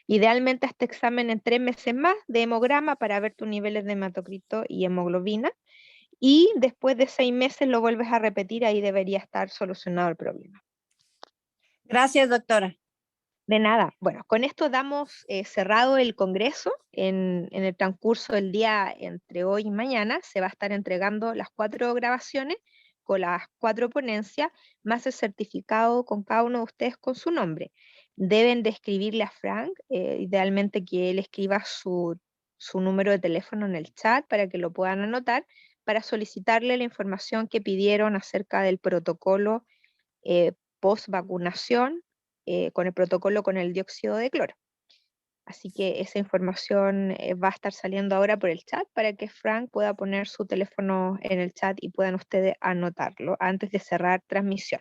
Idealmente este examen en 3 meses más de hemograma para ver tus niveles de hematocrito y hemoglobina, y después de 6 meses lo vuelves a repetir, ahí debería estar solucionado el problema. Gracias, doctora. De nada. Bueno, con esto damos cerrado el congreso. En el transcurso del día entre hoy y mañana se va a estar entregando las 4 grabaciones con las 4 ponencias, más el certificado con cada uno de ustedes con su nombre. Deben de escribirle a Frank, idealmente que él escriba su número de teléfono en el chat para que lo puedan anotar, para solicitarle la información que pidieron acerca del protocolo post vacunación, con el protocolo con el dióxido de cloro. Así que esa información va a estar saliendo ahora por el chat para que Frank pueda poner su teléfono en el chat y puedan ustedes anotarlo antes de cerrar transmisión.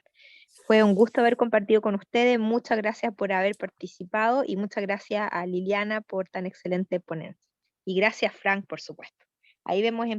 Fue un gusto haber compartido con ustedes. Muchas gracias por haber participado y muchas gracias a Liliana por tan excelente ponencia. Y gracias, Frank, por supuesto. Ahí vemos en